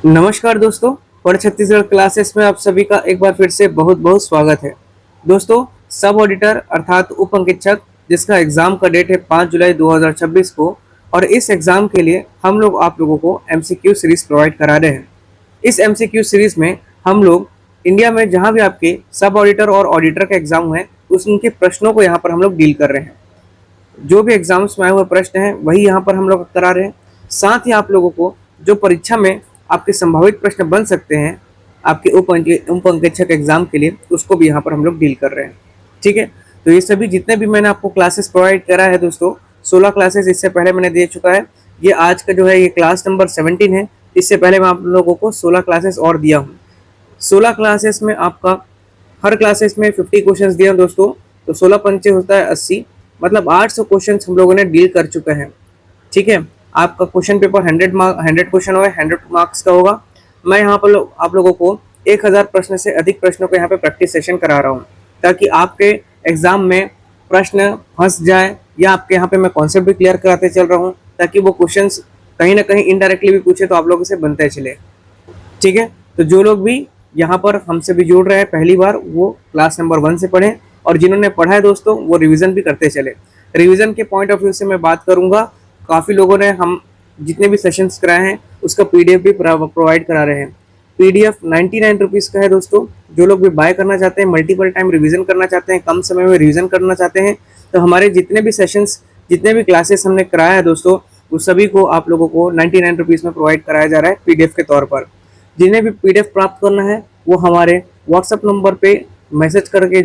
नमस्कार दोस्तों। पढ़ छत्तीसगढ़ क्लासेस में आप सभी का एक बार फिर से बहुत बहुत स्वागत है। दोस्तों, सब ऑडिटर अर्थात उप अंकेक्षक जिसका एग्जाम का डेट है 5 जुलाई 2026 को, और इस एग्जाम के लिए हम लोग आप लोगों को एमसीक्यू सीरीज प्रोवाइड करा रहे हैं। इस एमसीक्यू सीरीज में हम लोग इंडिया में जहां भी आपके सब ऑडिटर और ऑडिटर का एग्जाम हुए उनके प्रश्नों को यहाँ पर हम लोग डील कर रहे हैं। जो भी एग्जाम्स में आए हुए प्रश्न हैं वही यहाँ पर हम लोग करा रहे हैं। साथ ही आप लोगों को जो परीक्षा में आपके संभावित प्रश्न बन सकते हैं आपके उप अंकेक्षक एग्जाम के लिए, उसको भी यहाँ पर हम लोग डील कर रहे हैं। ठीक है, तो ये सभी जितने भी मैंने आपको क्लासेस प्रोवाइड करा है दोस्तों, 16 क्लासेस इससे पहले मैंने दे चुका है। ये आज का जो है ये क्लास नंबर 17 है। इससे पहले मैं आप लोगों को 16 क्लासेस और दिया हूँ। 16 क्लासेस में आपका हर क्लासेस में 50 क्वेश्चंस दिए हैं दोस्तों, तो 16 पंचे होता है 80, मतलब 800 क्वेश्चंस हम लोगों ने डील कर चुके हैं। ठीक है, आपका क्वेश्चन पेपर 100 क्वेश्चन होगा, 100 मार्क्स का होगा। मैं यहाँ पर आप लोगों को 1000 प्रश्न से अधिक प्रश्नों को यहाँ पे प्रैक्टिस सेशन करा रहा हूँ, ताकि आपके एग्जाम में प्रश्न फंस जाए, या आपके यहाँ पे मैं कॉन्सेप्ट भी क्लियर कराते चल रहा हूँ, ताकि वो क्वेश्चंस कहीं ना कहीं इनडायरेक्टली भी पूछे तो आप लोगों से बनते चले। ठीक है, तो जो लोग भी यहाँ पर हमसे भी जुड़ रहे हैं पहली बार, वो क्लास नंबर 1 से पढ़ें, और जिन्होंने पढ़ा है दोस्तों वो रिवीजन भी करते चले। रिवीजन के पॉइंट ऑफ व्यू से मैं बात करूंगा, काफ़ी लोगों ने हम जितने भी सेशंस कराए हैं उसका पीडीएफ भी प्रोवाइड करा रहे हैं। पीडीएफ 99 रुपीज़ का है दोस्तों। जो लोग भी बाय करना चाहते हैं, मल्टीपल टाइम रिवीजन करना चाहते हैं, कम समय में रिवीजन करना चाहते हैं, तो हमारे जितने भी सेशंस, जितने भी क्लासेस हमने कराया है दोस्तों, उस सभी को आप लोगों को 99 रुपीज़ में प्रोवाइड कराया जा रहा है पीडीएफ के तौर पर। जिन्हें भी पीडीएफ प्राप्त करना है वो हमारे व्हाट्सएप नंबर पे मैसेज करके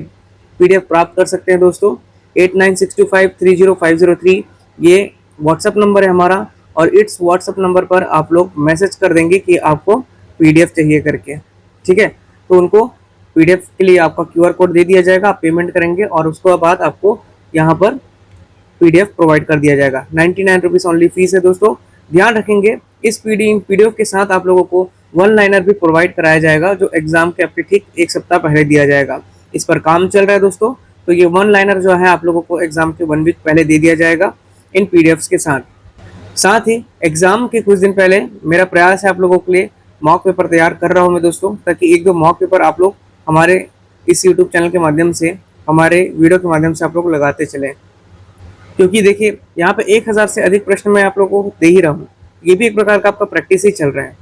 पीडीएफ प्राप्त कर सकते हैं दोस्तों। 8962530503 ये व्हाट्सएप नंबर है हमारा, और इस व्हाट्सएप नंबर पर आप लोग मैसेज कर देंगे कि आपको पीडीएफ चाहिए करके। ठीक है, तो उनको पीडीएफ के लिए आपका क्यूआर कोड दे दिया जाएगा, आप पेमेंट करेंगे और उसके बाद आपको यहाँ पर पीडीएफ प्रोवाइड कर दिया जाएगा। 99 रुपीज़ ओनली फीस है दोस्तों। ध्यान रखेंगे, इस पीडीएफ के साथ आप लोगों को वन लाइनर भी प्रोवाइड कराया जाएगा, जो एग्जाम के आपके ठीक एक सप्ताह पहले दिया जाएगा। इस पर काम चल रहा है दोस्तों, तो ये वन लाइनर जो है आप लोगों को एग्जाम के 1 वीक पहले दे दिया जाएगा इन पीडीएफ्स के साथ। साथ ही एग्जाम के कुछ दिन पहले मेरा प्रयास है आप लोगों के लिए मॉक पेपर तैयार कर रहा हूँ मैं दोस्तों, ताकि एक दो मॉक पेपर आप लोग हमारे इस यूट्यूब चैनल के माध्यम से, हमारे वीडियो के माध्यम से आप लोग लगाते चलें। क्योंकि देखिए यहाँ पे 1000 से अधिक प्रश्न मैं आप लोगों को दे ही रहा हूँ, ये भी एक प्रकार का आपका प्रैक्टिस ही चल रहा है।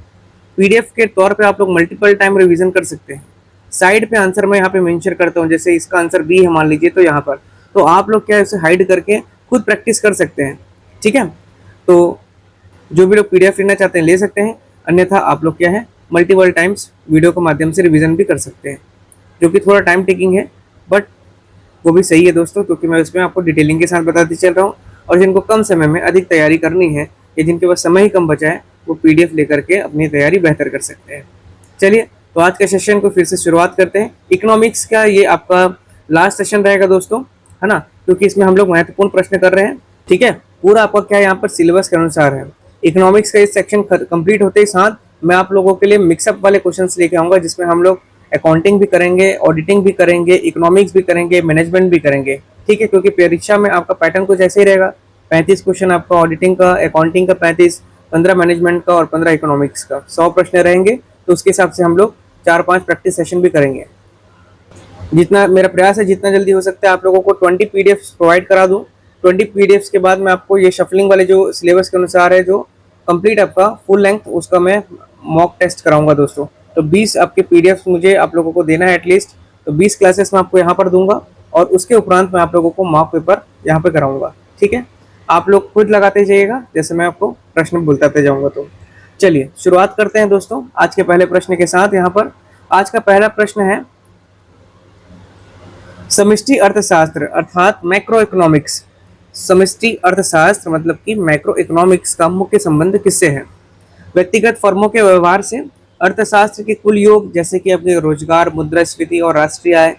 पीडीएफ के तौर पे आप लोग मल्टीपल टाइम रिवीजन कर सकते हैं। साइड पे आंसर मैं यहाँ पे मेंशन करता हूँ, जैसे इसका आंसर बी है मान लीजिए, तो यहाँ पर तो आप लोग क्या है उसे हाइड करके खुद प्रैक्टिस कर सकते हैं। ठीक है, तो जो भी लोग पीडीएफ लेना चाहते हैं ले सकते हैं, अन्यथा आप लोग क्या है मल्टीपल टाइम्स वीडियो के माध्यम से रिविजन भी कर सकते हैं, जो कि थोड़ा टाइम टेकिंग है, बट वो भी सही है दोस्तों, क्योंकि मैं उसमें आपको डिटेलिंग के साथ बताते चल रहा हूँ। और जिनको कम समय में अधिक तैयारी करनी है, या जिनके पास समय ही कम बचा है, वो पीडीएफ लेकर के अपनी तैयारी बेहतर कर सकते हैं। चलिए, तो आज के सेशन को फिर से शुरुआत करते हैं। इकोनॉमिक्स का ये आपका लास्ट सेशन रहेगा दोस्तों, है ना, क्योंकि इसमें हम लोग महत्वपूर्ण प्रश्न कर रहे हैं। ठीक है, पूरा आपका क्या यहाँ पर सिलेबस के अनुसार है। इकोनॉमिक्स का इस सेक्शन कंप्लीट होते ही साथ मैं आप लोगों के लिए मिक्सअप वाले क्वेश्चन लेके आऊँगा, जिसमें हम लोग अकाउंटिंग भी करेंगे, ऑडिटिंग भी करेंगे, इकोनॉमिक्स भी करेंगे, मैनेजमेंट भी करेंगे। ठीक है, क्योंकि परीक्षा में आपका पैटर्न कुछ ऐसे ही रहेगा। 35 क्वेश्चन आपका ऑडिटिंग का, अकाउंटिंग का 35, 15 मैनेजमेंट का और 15 इकोनॉमिक्स का, 100 प्रश्न रहेंगे। तो उसके हिसाब से हम लोग 4-5 प्रैक्टिस सेशन भी करेंगे। जितना मेरा प्रयास है, जितना जल्दी हो सकता है आप लोगों को 20 पीडीएफ प्रोवाइड करा दूँ। 20 पीडीएफ के बाद मैं आपको ये शफलिंग वाले जो सिलेबस के अनुसार है, जो कंप्लीट आपका फुल लेंथ, उसका मैं मॉक टेस्ट कराऊंगा दोस्तों। तो 20 आपके पीडीएफ मुझे आप लोगों को देना है एटलीस्ट, तो 20 क्लासेस मैं आपको यहाँ पर दूंगा, और उसके उपरांत मैं आप लोगों को मॉक पेपर यहाँ पे कराऊंगा। ठीक है, आप लोग खुद लगाते जाइएगा जैसे मैं आपको प्रश्न बताते जाऊंगा। तो चलिए शुरुआत करते हैं दोस्तों आज के पहले प्रश्न के साथ। यहाँ पर आज का पहला प्रश्न है, समष्टि अर्थशास्त्र अर्थात मैक्रो इकोनॉमिक्स। समष्टि अर्थशास्त्र मतलब कि मैक्रो इकोनॉमिक्स का मुख्य संबंध किससे है? व्यक्तिगत फर्मों के व्यवहार से, अर्थशास्त्र के कुल योग जैसे कि आपके रोजगार, मुद्रास्फीति और राष्ट्रीय आय,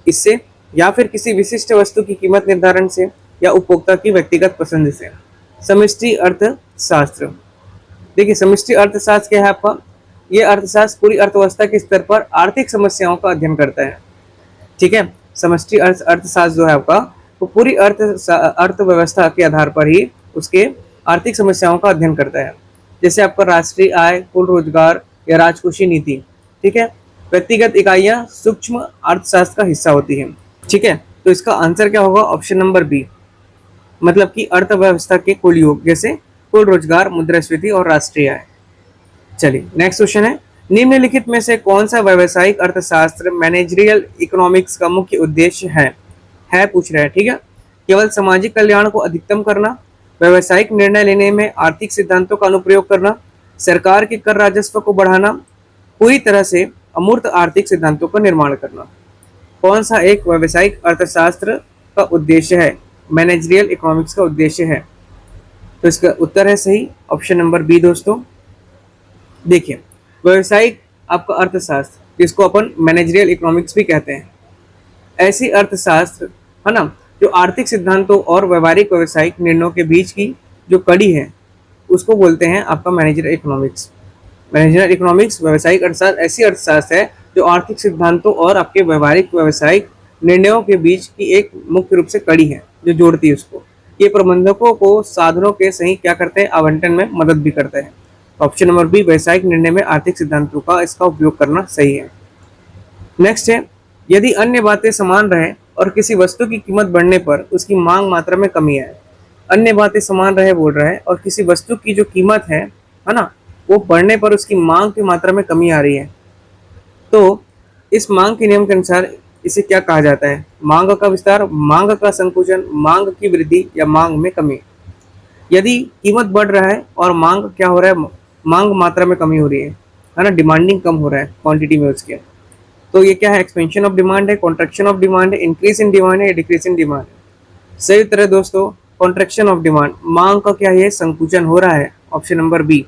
इससे, या फिर किसी विशिष्ट वस्तु की कीमत निर्धारण से, या उपभोक्ता की व्यक्तिगत पसंद से। समष्टि अर्थशास्त्र, देखिए समष्टि अर्थशास्त्र क्या है आपका? ये अर्थशास्त्र पूरी अर्थव्यवस्था के स्तर पर आर्थिक समस्याओं का अध्ययन करता है। ठीक है, समष्टि अर्थशास्त्र जो है आपका, वो पूरी अर्थव्यवस्था के आधार पर ही उसके आर्थिक समस्याओं का अध्ययन करता है। जैसे आपका राष्ट्रीय आय, कुल रोजगार, या राजकोषीय नीति। ठीक है, व्यक्तिगत इकाइयां सूक्ष्म अर्थशास्त्र का हिस्सा होती हैं। ठीक है, तो इसका आंसर क्या होगा? ऑप्शन नंबर बी, मतलब कि अर्थव्यवस्था के कुल योग, जैसे कुल रोजगार, मुद्रास्फीति और राष्ट्रीय आय। चलिए नेक्स्ट क्वेश्चन है, निम्नलिखित में से कौन सा व्यावसायिक अर्थशास्त्र मैनेजरियल इकोनॉमिक्स का मुख्य उद्देश्य है पूछ रहा है। ठीक है, केवल सामाजिक कल्याण को अधिकतम करना, व्यावसायिक निर्णय लेने में आर्थिक सिद्धांतों का अनुप्रयोग करना, सरकार के कर राजस्व को बढ़ाना, पूरी तरह से अमूर्त आर्थिक सिद्धांतों का निर्माण करना। कौन सा एक व्यावसायिक अर्थशास्त्र का उद्देश्य है, मैनेजरियल इकोनॉमिक्स का उद्देश्य है? तो इसका उत्तर है सही ऑप्शन नंबर बी दोस्तों। देखिए, व्यावसायिक आपका अर्थशास्त्र, जिसको अपन मैनेजरियल इकोनॉमिक्स भी कहते हैं, ऐसी अर्थशास्त्र है ना, जो आर्थिक सिद्धांतों और व्यवहारिक व्यावसायिक निर्णयों के बीच की जो कड़ी है, उसको बोलते हैं आपका मैनेजरियल इकोनॉमिक्स। मैनेजरियल इकोनॉमिक्स व्यावसायिक अर्थशास्त्र ऐसी अर्थशास्त्र है जो आर्थिक सिद्धांतों और आपके व्यवहारिक व्यावसायिक निर्णयों के बीच की एक मुख्य रूप से कड़ी है जो जोड़ती है उसको। ये प्रबंधकों को साधनों के सही क्या करते हैं, आवंटन में मदद भी करते हैं। ऑप्शन नंबर बी, व्यावसायिक निर्णय में आर्थिक सिद्धांतों का इसका उपयोग करना सही है। नेक्स्ट है, यदि अन्य बातें समान रहे और किसी वस्तु की कीमत बढ़ने पर उसकी मांग मात्रा में कमी आए। अन्य बातें समान रहे बोल रहा है, और किसी वस्तु की जो कीमत है ना, वो बढ़ने पर उसकी मांग की मात्रा में कमी आ रही है, तो इस मांग के नियम के अनुसार इसे क्या कहा जाता है? मांग का विस्तार, मांग का संकुचन, मांग की वृद्धि या मांग में कमी। यदि कीमत बढ़ रहा है और मांग क्या हो रहा है, मांग मात्रा में कमी हो रही है ना, डिमांडिंग कम हो रहा है क्वांटिटी में उसके, तो ये क्या है? एक्सपेंशन ऑफ डिमांड है, कॉन्ट्रैक्शन ऑफ डिमांड है, इंक्रीज इन डिमांड है, डिक्रीज इन डिमांड है। सही उत्तर है दोस्तों कॉन्ट्रैक्शन ऑफ डिमांड। मांग का क्या है? संकुचन हो रहा है, ऑप्शन नंबर बी।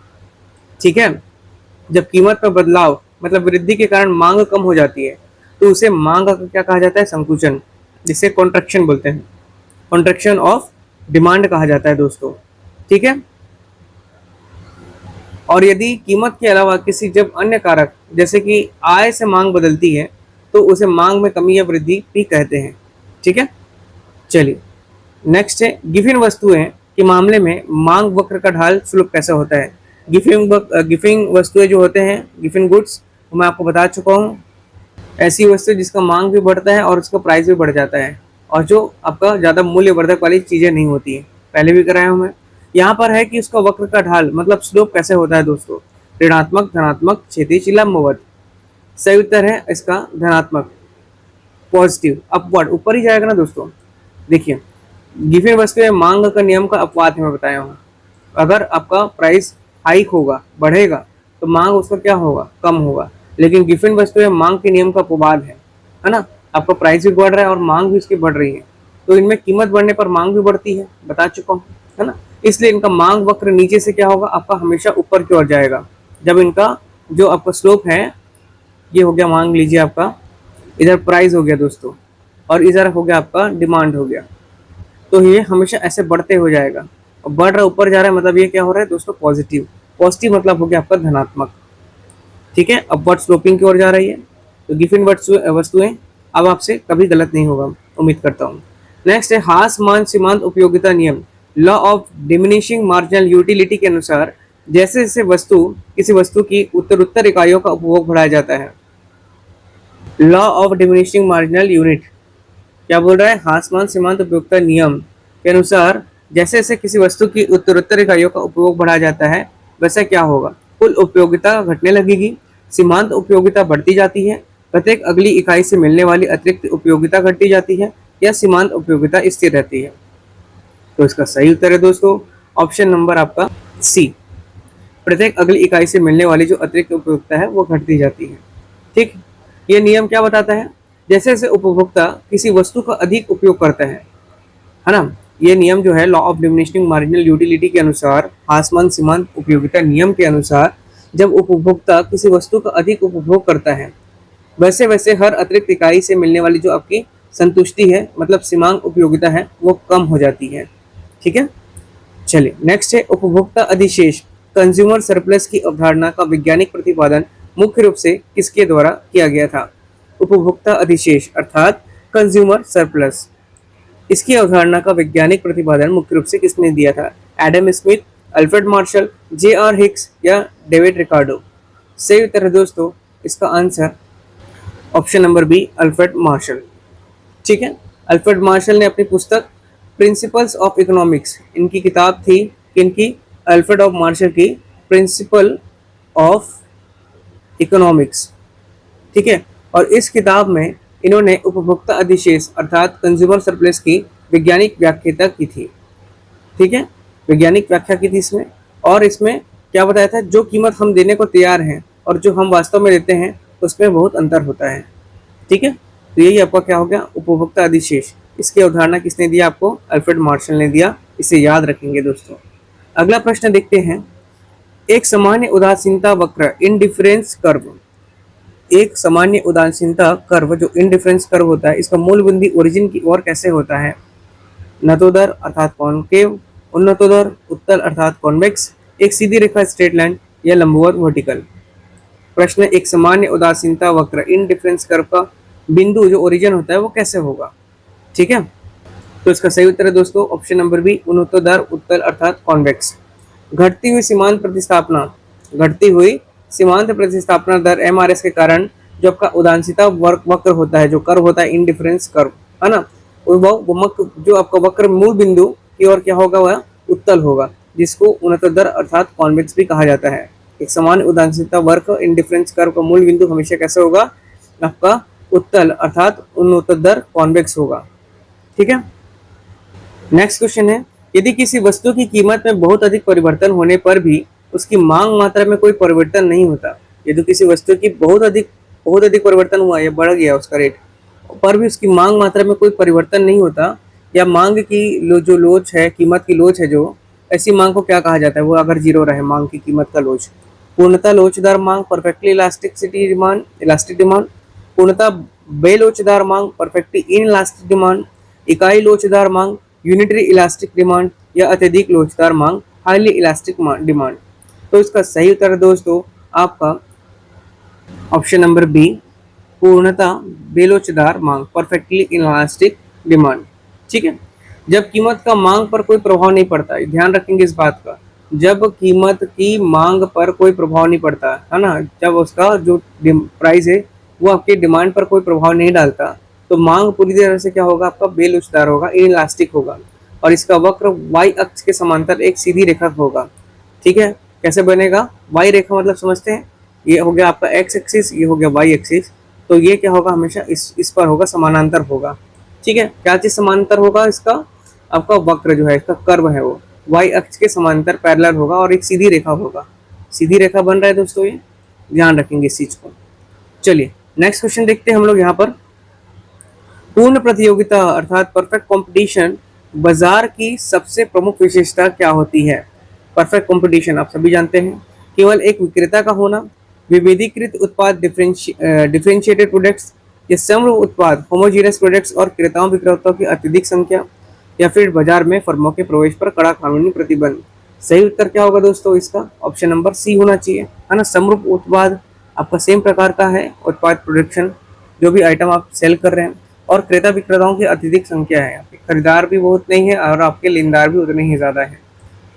ठीक है, जब कीमत में बदलाव मतलब वृद्धि के कारण मांग कम हो जाती है, तो उसे मांग का क्या कहा जाता है? संकुचन, जिसे कॉन्ट्रैक्शन बोलते हैं, कॉन्ट्रैक्शन ऑफ डिमांड कहा जाता है दोस्तों। ठीक है, और यदि कीमत के अलावा किसी जब अन्य कारक जैसे कि आय से मांग बदलती है, तो उसे मांग में कमी या वृद्धि भी कहते हैं। ठीक है, चलिए नेक्स्ट है, गिफिन वस्तुएं के मामले में मांग वक्र का ढाल स्लोप कैसा होता है? गिफिंग वस्तुएं जो होते हैं, गिफिन गुड्स, वो मैं आपको बता चुका हूँ। ऐसी वस्तु जिसका मांग भी बढ़ता है और उसका प्राइस भी बढ़ जाता है, और जो आपका ज़्यादा मूल्यवर्धक वाली चीज़ें नहीं होती है, पहले भी कराया हूँ मैं। यहाँ पर है कि उसका वक्र का ढाल मतलब स्लोप कैसे होता है दोस्तों? ऋणात्मक, धनात्मक, क्षैतिज, लंबवत। सही उत्तर है इसका धनात्मक, पॉजिटिव, अपवर्ड, ऊपर ही जाएगा ना दोस्तों। देखिए, गिफिन वस्तु में मांग का नियम का अपवाद मैं बताया हूँ। अगर आपका प्राइस हाइक होगा, बढ़ेगा, तो मांग उसका क्या होगा? कम होगा। लेकिन गिफिन वस्तु में मांग के नियम का अपवाद है ना, आपका प्राइस भी बढ़ रहा है और मांग भी उसकी बढ़ रही है, तो इनमें कीमत बढ़ने पर मांग भी बढ़ती है, बता चुका हूँ, है ना। इसलिए इनका मांग वक्र नीचे से क्या होगा? आपका हमेशा ऊपर की ओर जाएगा। जब इनका जो आपका स्लोप है, ये हो गया, मान लीजिए आपका इधर प्राइस हो गया दोस्तों, और इधर हो गया आपका डिमांड हो गया, तो ये हमेशा ऐसे बढ़ते हो जाएगा, और बढ़ रहा ऊपर जा रहा है, मतलब ये क्या हो रहा है दोस्तों? पॉजिटिव। पॉजिटिव मतलब हो गया आपका धनात्मक। ठीक है, अपवर्ड स्लोपिंग की ओर जा रही है। तो गिफिन वस्तुएं अब आपसे कभी गलत नहीं होगा, उम्मीद करता हूँ। नेक्स्ट है, हास मान सीमांत उपयोगिता नियम, law of diminishing marginal utility के अनुसार जैसे जैसे किसी वस्तु की उत्तरोत्तर इकाइयों का उपभोग बढ़ाया जाता है। Law of diminishing marginal unit क्या बोल रहा है? हासमान सीमांत उपयोगिता नियम के अनुसार जैसे जैसे किसी वस्तु की उत्तरोत्तर इकाइयों का उपयोग बढ़ाया जाता है, वैसा क्या होगा? कुल उपयोगिता घटने लगेगी, सीमांत उपयोगिता बढ़ती जाती है, प्रत्येक अगली इकाई से मिलने वाली अतिरिक्त उपयोगिता घटती जाती है, या सीमांत उपयोगिता स्थिर रहती है। तो इसका सही उत्तर है दोस्तों ऑप्शन नंबर आपका सी, प्रत्येक अगली इकाई से मिलने वाली जो अतिरिक्त उपयोगिता है वो घटती जाती है। ठीक, ये नियम क्या बताता है? जैसे जैसे उपभोक्ता किसी वस्तु का अधिक उपयोग करता है ना, ये नियम जो है law of diminishing marginal utility के अनुसार, हासमान सीमांत उपयोगिता नियम के अनुसार, जब उपभोक्ता किसी वस्तु का अधिक उपभोग करता है, वैसे वैसे हर अतिरिक्त इकाई से मिलने वाली जो आपकी संतुष्टि है, मतलब सीमांत उपयोगिता है, वो कम हो जाती है। ठीक है, चलिए नेक्स्ट है, उपभोक्ता अधिशेष, कंज्यूमर सरप्लस की अवधारणा का वैज्ञानिक प्रतिपादन मुख्य रूप से किसके द्वारा किया गया था? उपभोक्ता अधिशेष अर्थात कंज्यूमर सरप्लस, इसकी अवधारणा का वैज्ञानिक प्रतिपादन मुख्य रूप से किसने दिया था? Adam Smith, Alfred Marshall, J R. Hicks या डेविड रिकार्डो? सही उत्तर है दोस्तों इसका answer option number B, Alfred Marshall. ठीक है, अल्फ्रेड मार्शल ने अपनी पुस्तक प्रिंसिपल्स ऑफ इकोनॉमिक्स, इनकी किताब थी इनकी, अल्फ्रेड ऑफ मार्शल की प्रिंसिपल ऑफ इकोनॉमिक्स। ठीक है, और इस किताब में इन्होंने उपभोक्ता अधिशेष अर्थात कंज्यूमर सरप्लस की वैज्ञानिक व्याख्या की थी। ठीक है, वैज्ञानिक व्याख्या की थी इसमें, और इसमें क्या बताया था, जो कीमत हम देने को तैयार हैं और जो हम वास्तव में देते हैं उसमें बहुत अंतर होता है। ठीक है, तो यही आपका क्या हो गया, उपभोक्ता अधिशेष। इसकी अवधारणा किसने दिया आपको, अल्फ्रेड मार्शल ने दिया, इसे याद रखेंगे दोस्तों। अगला प्रश्न देखते हैं, एक सामान्य उदासीनता वक्र इंडिफरेंस कर्व, एक सामान्य उदासीनता कर्व जो इंडिफरेंस कर्व होता है, इसका मूल बिंदु ओरिजिन की ओर कैसे होता है, नतोदर अर्थात कॉनकेव, उन्नतोदर उत्तल अर्थात कॉन्वेक्स, एक सीधी रेखा स्ट्रेट लाइन, या लंबवत वर्टिकल। प्रश्न, एक सामान्य उदासीनता वक्र इंडिफरेंस कर्व का बिंदु जो ओरिजिन होता है वो कैसे होगा। ठीक है, तो इसका सही उत्तर है दोस्तों ऑप्शन नंबर बी, उन्नतोदर उत्तल अर्थात कॉन्वेक्स। घटती हुई सीमांत प्रतिस्थापना, घटती हुई सीमांत प्रतिस्थापना दर एमआरएस के कारण जो आपका उदासीनता वक्र होता है, जो कर्व होता है इंडिफरेंस कर्व, है ना, वो जो आपका वक्र मूल बिंदु की ओर क्या होगा, वह उत्तल होगा, जिसको उन्नतोदर अर्थात कॉन्वेक्स भी कहा जाता है। एक समान उदासीनता वक्र इंडिफरेंस कर्व का मूल बिंदु हमेशा कैसे होगा, आपका उत्तल अर्थात उन्नतोदर कॉन्वेक्स होगा। ठीक है, नेक्स्ट क्वेश्चन है, यदि किसी वस्तु की कीमत में बहुत अधिक परिवर्तन होने पर भी उसकी मांग मात्रा में कोई परिवर्तन नहीं होता, यदि किसी वस्तु की बहुत अधिक परिवर्तन हुआ या बढ़ गया उसका रेट, पर भी उसकी मांग मात्रा में कोई परिवर्तन नहीं होता, या मांग की जो लोच है, कीमत की लोच है जो, ऐसी मांग को क्या कहा जाता है, वो अगर जीरो रहे मांग की कीमत का लोच, पूर्णतः लोचदार मांग perfectly elasticity demand, elastic demand, पूर्णतः बेलोचदार मांग परफेक्टली इनइलास्टिक डिमांड, इकाई लोचदार मांग यूनिटरी इलास्टिक डिमांड, या अत्यधिक लोचदार मांग हाईली इलास्टिक डिमांड। तो इसका सही उत्तर है दोस्तों आपका ऑप्शन नंबर बी, पूर्णतः बेलोचदार मांग परफेक्टली इलास्टिक डिमांड। ठीक है, जब कीमत का मांग पर कोई प्रभाव नहीं पड़ता, ध्यान रखेंगे इस बात का, जब कीमत की मांग पर कोई प्रभाव नहीं पड़ता है ना, जब उसका जो प्राइस है वो आपके डिमांड पर कोई प्रभाव नहीं डालता, तो मांग पूरी तरह से क्या होगा, आपका बेलोचदार होगा, इनइलास्टिक होगा, और इसका वक्र वाई अक्ष के समांतर एक सीधी रेखा होगा। ठीक है, कैसे बनेगा, वाई रेखा मतलब समझते हैं, ये हो गया आपका एक्स एक्सिस, ये हो गया वाई एक्सिस, तो ये क्या होगा, हमेशा इस पर होगा, समानांतर होगा। ठीक है, क्या चीज समांतर होगा, इसका आपका वक्र जो है, इसका कर्व है वो वाई अक्ष के समांतर पैरेलल होगा, और एक सीधी रेखा होगा, सीधी रेखा बन रहा है दोस्तों, ये ध्यान रखेंगे इस चीज को। चलिए नेक्स्ट क्वेश्चन देखते हैं हम लोग यहाँ पर, पूर्ण प्रतियोगिता अर्थात परफेक्ट कंपटीशन बाजार की सबसे प्रमुख विशेषता क्या होती है। परफेक्ट कंपटीशन आप सभी जानते हैं, केवल एक विक्रेता का होना, विभेदीकृत उत्पाद डिफरेंशिएटेड प्रोडक्ट्स, या समरूप उत्पाद होमोजीनियस प्रोडक्ट्स और क्रेताओं विक्रेताओं की अत्यधिक संख्या, या फिर बाजार में फर्मों के प्रवेश पर कड़ा कानूनी प्रतिबंध। सही उत्तर क्या होगा दोस्तों इसका, ऑप्शन नंबर सी होना चाहिए, है ना। समरूप उत्पाद आपका सेम प्रकार का है उत्पाद प्रोडक्शन, जो भी आइटम आप सेल कर रहे हैं, और क्रेता विक्रेताओं की अत्यधिक संख्या है, आपके खरीदार भी बहुत नहीं है और आपके लेनदार भी उतने ही ज्यादा है।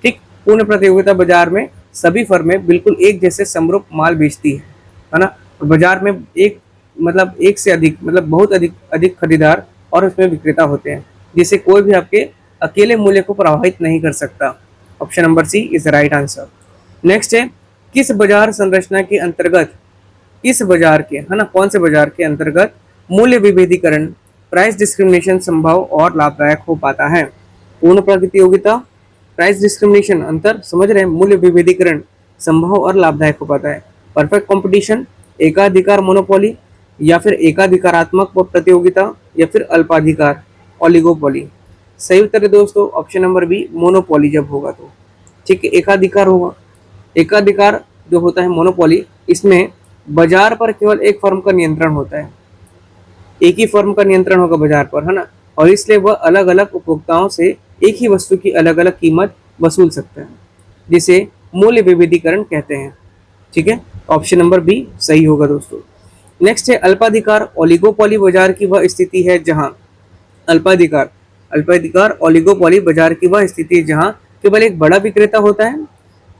ठीक, पूर्ण प्रतियोगिता बाजार में सभी फर्में बिल्कुल एक जैसे समरूप माल बेचती है ना, और बाजार में एक से अधिक बहुत अधिक खरीदार और उसमें विक्रेता होते हैं, जिससे कोई भी आपके अकेले मूल्य को प्रभावित नहीं कर सकता। Option number C is the right answer. Next है, किस बाजार संरचना के अंतर्गत, किस बाजार के, है ना, कौन से बाजार के अंतर्गत मूल्य विभेदीकरण, प्राइस डिस्क्रिमिनेशन संभव और लाभदायक हो पाता है। पूर्ण प्रतियोगिता, प्राइस डिस्क्रिमिनेशन अंतर समझ रहे हैं, मूल्य विभेदीकरण संभव और लाभदायक हो पाता है। परफेक्ट कंपटीशन, एकाधिकार मोनोपोली, या फिर एकाधिकारात्मक प्रतियोगिता, या फिर अल्पाधिकार ओलिगोपोली। सही उत्तर है दोस्तों ऑप्शन नंबर बी, मोनोपोली जब होगा तो। ठीक है, एकाधिकार होगा, एकाधिकार जो होता है मोनोपोली, इसमें बाजार पर केवल एक फर्म का नियंत्रण होता है, एक ही फर्म का नियंत्रण होगा बाजार पर, है ना, और इसलिए वह अलग अलग उपभोक्ताओं से एक ही वस्तु की अलग अलग कीमत वसूल सकते हैं, जिसे मूल्य विभेदीकरण कहते हैं। ठीक है, ऑप्शन नंबर बी सही होगा दोस्तों। नेक्स्ट है अल्पाधिकार ओलिगोपोली बाजार की वह स्थिति है जहां, अल्पाधिकार ओलिगोपोली बाजार की वह स्थिति है जहां केवल एक बड़ा विक्रेता होता है,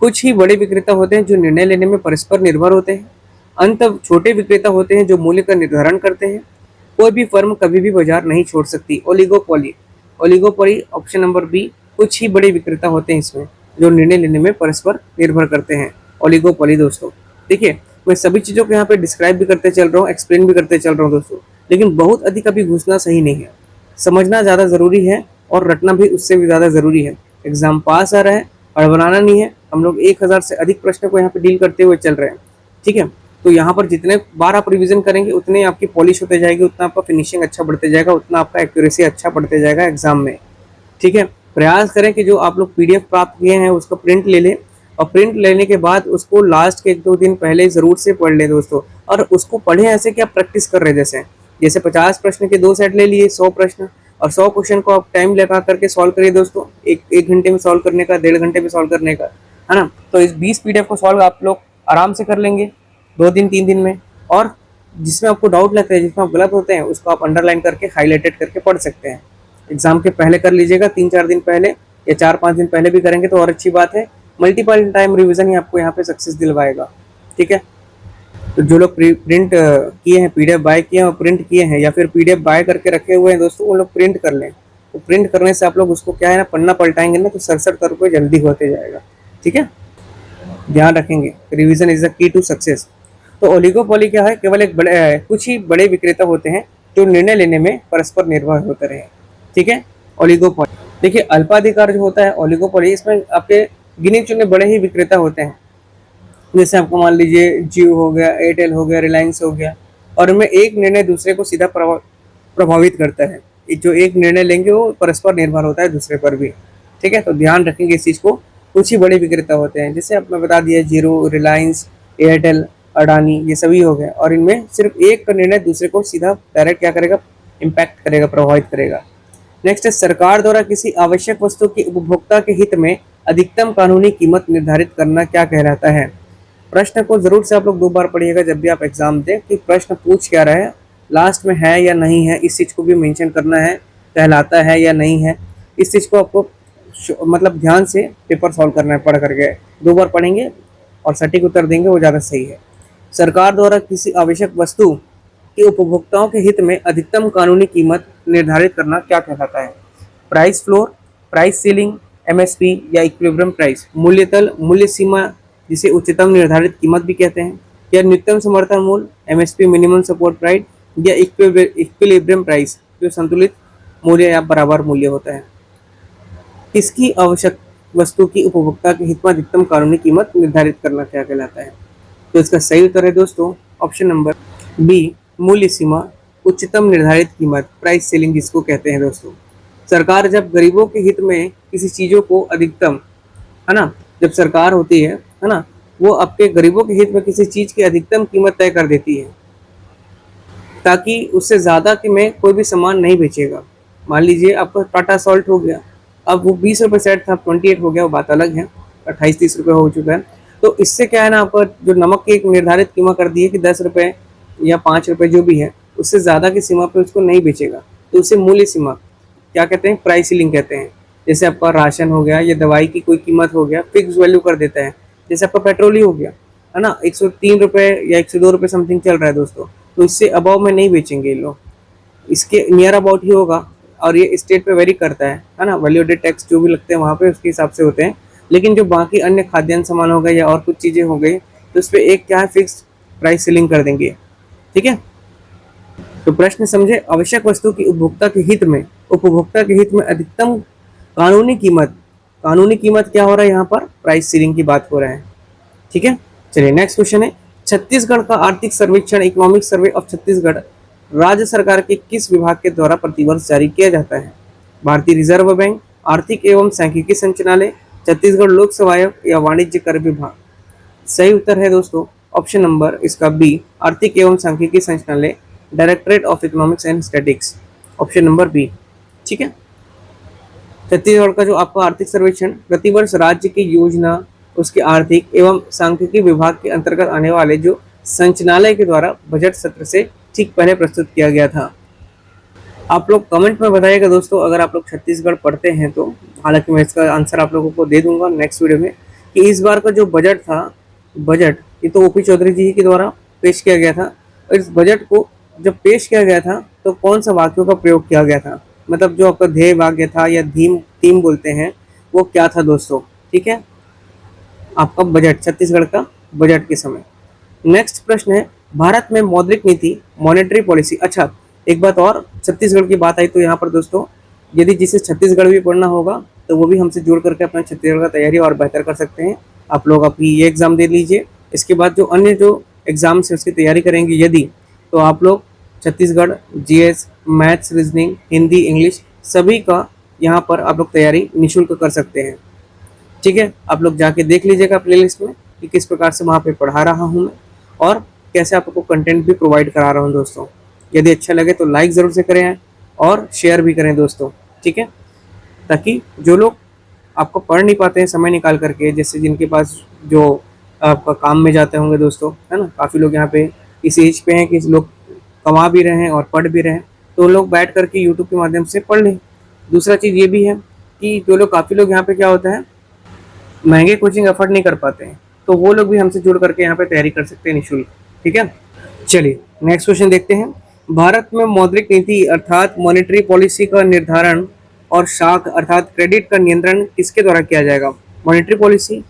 कुछ ही बड़े विक्रेता होते हैं जो निर्णय लेने में परस्पर निर्भर होते हैं। अंत छोटे विक्रेता होते हैं जो मूल्य का निर्धारण करते हैं। कोई भी फर्म कभी भी बाजार नहीं छोड़ सकती। Oligopoly, oligopoly option number B, कुछ ही बड़े विक्रेता होते हैं इसमें जो निर्णय लेने में परस्पर निर्भर करते हैं। ओलिगोपोली दोस्तों, देखिए मैं सभी चीज़ों को यहाँ पे डिस्क्राइब भी करते चल रहा हूँ, एक्सप्लेन भी करते चल रहा हूँ दोस्तों, लेकिन बहुत अधिक अभी घुसना सही नहीं है। समझना ज़्यादा ज़रूरी है और रटना भी उससे भी ज़्यादा ज़रूरी है। एग्जाम पास आ रहा है, हड़बड़ाना नहीं है। हम लोग 1000 से अधिक प्रश्न को यहाँ पे डील करते हुए चल रहे हैं, ठीक है। तो यहाँ पर जितने बार आप रिवीजन करेंगे उतने आपकी पॉलिश होते जाएगी, उतना आपका फिनिशिंग अच्छा बढ़ते जाएगा, उतना आपका एक्यूरेसी अच्छा बढ़ते जाएगा एग्जाम में, ठीक है। प्रयास करें कि जो आप लोग पीडीएफ प्राप्त किए हैं उसका प्रिंट ले लें, और प्रिंट लेने के बाद उसको लास्ट के 1-2 दिन पहले ज़रूर से पढ़ लें दोस्तों। और उसको पढ़ें ऐसे कि आप प्रैक्टिस कर रहे, जैसे 50 प्रश्न के 2 सेट ले लिए, 100 प्रश्न, और 100 क्वेश्चन को आप टाइम लगा करके सॉल्व करिए दोस्तों। एक घंटे में सॉल्व करने का, 1.5 घंटे में सॉल्व करने का, है ना। तो इस 20 पीडीएफ को सॉल्व आप लोग आराम से कर लेंगे 2 दिन 3 दिन में। और जिसमें आपको डाउट लगता है, जिसमें आप गलत होते हैं, उसको आप अंडरलाइन करके हाईलाइटेड करके पढ़ सकते हैं। एग्जाम के पहले कर लीजिएगा, 3-4 दिन पहले या 4-5 दिन पहले भी करेंगे तो और अच्छी बात है। मल्टीपल टाइम रिवीजन ही आपको यहाँ पे सक्सेस दिलवाएगा, ठीक है। तो जो लोग प्रिंट किए हैं, पीडीएफ बाय किए हैं और प्रिंट किए हैं, या फिर पीडीएफ बाय करके रखे हुए हैं दोस्तों, वो लोग प्रिंट कर लें। तो प्रिंट करने से आप लोग उसको क्या है ना, पन्ना पलटाएंगे ना तो सरसर कर पे जल्दी होते जाएगा, ठीक है। ध्यान रखेंगे, revision is the key to success. तो ओलिगोपोली क्या है, केवल कुछ ही बड़े विक्रेता होते हैं जो निर्णय लेने में परस्पर निर्भर होते रहे, ठीक है। ओलिगोपोली, देखिए अल्पाधिकार जो होता है ओलिगोपोली, इसमें आपके गिने चुने बड़े ही विक्रेता होते हैं। जैसे आपको मान लीजिए जियो हो गया, एयरटेल हो गया, रिलायंस हो गया, और उनमें एक निर्णय दूसरे को सीधा प्रभावित करता है। जो एक निर्णय लेंगे वो परस्पर निर्भर होता है दूसरे पर भी, ठीक है। तो ध्यान रखेंगे इस चीज़ को। कुछ ही बड़े विक्रेता होते हैं, जैसे आपने बता दिया जियो, रिलायंस, एयरटेल, अडानी, ये सभी हो गए, और इनमें सिर्फ एक का निर्णय दूसरे को सीधा डायरेक्ट क्या करेगा, इम्पैक्ट करेगा, प्रभावित करेगा। नेक्स्ट है, सरकार द्वारा किसी आवश्यक वस्तु की उपभोक्ता के हित में अधिकतम कानूनी कीमत निर्धारित करना क्या कहलाता है। प्रश्न को जरूर से आप लोग 2 बार पढ़िएगा जब भी आप एग्जाम दें, कि प्रश्न पूछ क्या रहा है, लास्ट में है या नहीं है, इस चीज़ को भी मेंशन करना है, कहलाता है या नहीं है, इस चीज़ को आपको मतलब ध्यान से पेपर सॉल्व करना है। पढ़ करके 2 बार पढ़ेंगे और सटीक उत्तर देंगे, वो ज़्यादा सही है। सरकार द्वारा किसी आवश्यक वस्तु की उपभोक्ताओं के हित में अधिकतम कानूनी कीमत निर्धारित करना क्या कहलाता है। Price floor, price ceiling, MSP या इक्विलिब्रियम प्राइस, मूल्य तल, मूल्य सीमा जिसे उच्चतम निर्धारित कीमत भी कहते हैं, या न्यूनतम समर्थन मूल्य, एमएसपी मिनिमम सपोर्ट प्राइस, या इक्विलिब्रियम प्राइस जो संतुलित मूल्य या बराबर मूल्य होता है। किसकी आवश्यक वस्तु की उपभोक्ता के हित में अधिकतम कानूनी कीमत निर्धारित करना क्या कहलाता है। तो इसका सही उत्तर है दोस्तों ऑप्शन नंबर बी, मूल्य सीमा, उच्चतम निर्धारित कीमत, प्राइस सेलिंग जिसको कहते हैं दोस्तों। सरकार जब गरीबों के हित में किसी चीज़ों को अधिकतम, है ना, जब सरकार होती है ना, वो आपके गरीबों के हित में किसी चीज़ की अधिकतम कीमत तय कर देती है, ताकि उससे ज़्यादा कि में कोई भी सामान नहीं बेचेगा। मान लीजिए आपका टाटा सॉल्ट हो गया, अब वो 20 रुपये सेट था, 28 हो गया, वो बात अलग है, 28-30 रुपये हो चुका है। तो इससे क्या है ना, आपका जो नमक की एक निर्धारित कीमत कर दी है कि 10 रुपये या 5 रुपये जो भी है, उससे ज़्यादा की सीमा पे उसको नहीं बेचेगा, तो उसे मूल्य सीमा क्या कहते हैं, प्राइस सीलिंग कहते हैं। जैसे आपका राशन हो गया या दवाई की कोई कीमत हो गया, फिक्स वैल्यू कर देता है। जैसे आपका पेट्रोल ही हो गया, है ना, 103 रुपये या 102 रुपये समथिंग चल रहा है दोस्तों, तो इससे अबाव में नहीं बेचेंगे ये लोग, इसके नियर अबाउट ही होगा। और ये स्टेट पे वेरी करता है ना, वैल्यू एडेड टैक्स जो भी लगते हैं वहाँ पे उसके हिसाब से होते हैं। लेकिन जो बाकी अन्य खाद्यान्न सामान हो गए या और कुछ चीज़ें हो गई, तो उस पर एक क्या है, फिक्स प्राइस सीलिंग कर देंगे, ठीक है। तो प्रश्न समझे, आवश्यक वस्तु की उपभोक्ता के हित में अधिकतम कानूनी कीमत क्या हो रहा है यहाँ पर, प्राइस सीलिंग की बात हो रहा है, ठीक है। चलिए नेक्स्ट क्वेश्चन है, छत्तीसगढ़ का आर्थिक सर्वेक्षण, इकोनॉमिक सर्वे ऑफ छत्तीसगढ़ राज्य सरकार के किस विभाग के द्वारा प्रतिवर्ष जारी किया जाता है। भारतीय रिजर्व बैंक, आर्थिक एवं सांख्यिकी संचालनालय, छत्तीसगढ़ लोक सेवा आयोग या वाणिज्य कर विभाग। सही उत्तर है दोस्तों ऑप्शन नंबर इसका बी, आर्थिक एवं सांख्यिकी संचालनालय, directorate of economics and statistics, option number B, ठीक है। छत्तीसगढ़ का जो आपका आर्थिक सर्वेक्षण प्रतिवर्ष राज्य की योजना, उसके आर्थिक एवं सांख्यिकी विभाग के अंतर्गत आने वाले जो संचालनालय के द्वारा बजट सत्र से ठीक पहले प्रस्तुत किया गया था। आप लोग कमेंट में बताइएगा दोस्तों अगर आप लोग छत्तीसगढ़ पढ़ते हैं तो, हालांकि मैं इसका आंसर आप लोगों को दे दूंगा नेक्स्ट वीडियो में, कि इस बार का जो बजट था, बजट ये तो ओपी चौधरी जी के द्वारा पेश किया गया था, और इस बजट को जब पेश किया गया था तो कौन सा वाक्यों का प्रयोग किया गया था, मतलब जो आपका ध्येय वाक्य था या थीम थीम बोलते हैं वो क्या था दोस्तों। ठीक है, आपका बजट, छत्तीसगढ़ का बजट के समय। नेक्स्ट प्रश्न है, भारत में मौद्रिक नीति, मॉनेटरी पॉलिसी। अच्छा, एक बात और, छत्तीसगढ़ की बात आई तो यहाँ पर दोस्तों, यदि जिसे छत्तीसगढ़ भी पढ़ना होगा तो वो भी हमसे जुड़ करके अपना छत्तीसगढ़ का तैयारी और बेहतर कर सकते हैं। आप लोग अभी ये एग्ज़ाम दे लीजिए, इसके बाद जो अन्य जो एग्ज़ाम्स है उसकी तैयारी करेंगे यदि, तो आप लोग Chhattisgarh GS, maths, reasoning, Hindi, English सभी का यहाँ पर आप लोग तैयारी निःशुल्क कर सकते हैं। ठीक है, आप लोग जाके देख लीजिएगा प्लेलिस्ट में कि किस प्रकार से वहाँ पे पढ़ा रहा हूँ मैं, और कैसे आपको कंटेंट भी प्रोवाइड करा रहा हूँ दोस्तों। यदि अच्छा लगे तो लाइक ज़रूर से करें और शेयर भी करें दोस्तों। ठीक है, ताकि जो लोग आपको पढ़ नहीं पाते हैं समय निकाल करके, जैसे जिनके पास जो आपका काम में जाते होंगे दोस्तों, है ना, काफ़ी लोग यहाँ पे इस एज पे हैं कि लोग कमा भी रहे हैं और पढ़ भी रहे हैं, तो लोग बैठ करके यूट्यूब के माध्यम से पढ़ लें। दूसरा चीज़ ये भी है कि जो लोग, काफ़ी लोग यहाँ पे क्या होता है, महंगे कोचिंग अफोर्ड नहीं कर पाते हैं, तो वो लोग भी हमसे जुड़ करके यहाँ पे तैयारी कर सकते हैं निःशुल्क। ठीक है, चलिए नेक्स्ट क्वेश्चन देखते हैं। भारत में मौद्रिक नीति अर्थात मॉनेटरी पॉलिसी का निर्धारण और शाख अर्थात क्रेडिट का नियंत्रण किसके द्वारा किया जाएगा। मॉनेटरी पॉलिसी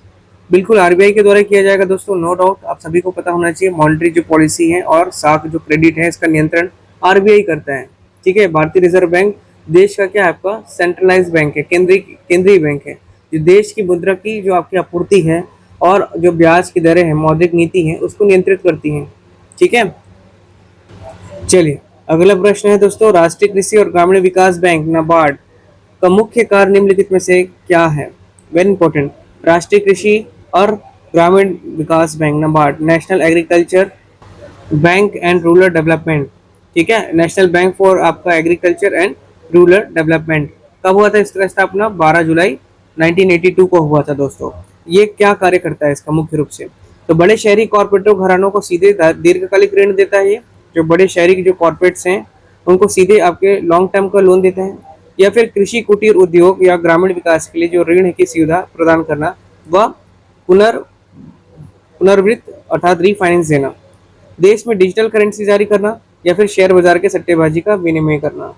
बिल्कुल आरबीआई के द्वारा किया जाएगा दोस्तों, नो डाउट, आप सभी को पता होना चाहिए। मॉनेटरी जो पॉलिसी है और शाख जो क्रेडिट है इसका नियंत्रण आरबीआई करता है। ठीक है, भारतीय रिजर्व बैंक देश का क्या है, आपका सेंट्रलाइज बैंक है, केंद्रीय बैंक है, जो देश की मुद्रा की जो आपकी आपूर्ति है और जो ब्याज की दरें हैं, मौद्रिक नीति है, उसको नियंत्रित करती हैं। ठीक है, चलिए अगला प्रश्न है दोस्तों, राष्ट्रीय कृषि और ग्रामीण विकास बैंक नाबार्ड का मुख्य कार्य निम्नलिखित में से क्या है। वेरी इंपॉर्टेंट, राष्ट्रीय कृषि और ग्रामीण विकास bank NABARD, national agriculture bank and rural development. ठीक है, नेशनल बैंक फॉर आपका एग्रीकल्चर एंड रूरल डेवलपमेंट। कब हुआ था इसका स्थापना, 12 जुलाई 1982 को हुआ था दोस्तों। ये क्या कार्य करता है इसका मुख्य रूप से, तो बड़े शहरी कॉर्पोरेटों घरानों को सीधे दीर्घकालिक ऋण देता है ये, जो बड़े शहरी जो कॉर्पोरेट्स हैं उनको सीधे आपके लॉन्ग टर्म का लोन देते हैं, या फिर कृषि कुटीर उद्योग या ग्रामीण विकास के लिए जो ऋण की सुविधा प्रदान करना व पुनर्वित्त अर्थात रीफाइनेंस देना, देश में डिजिटल करेंसी जारी करना, या फिर शेयर बाजार के सट्टेबाजी का विनिमय करना।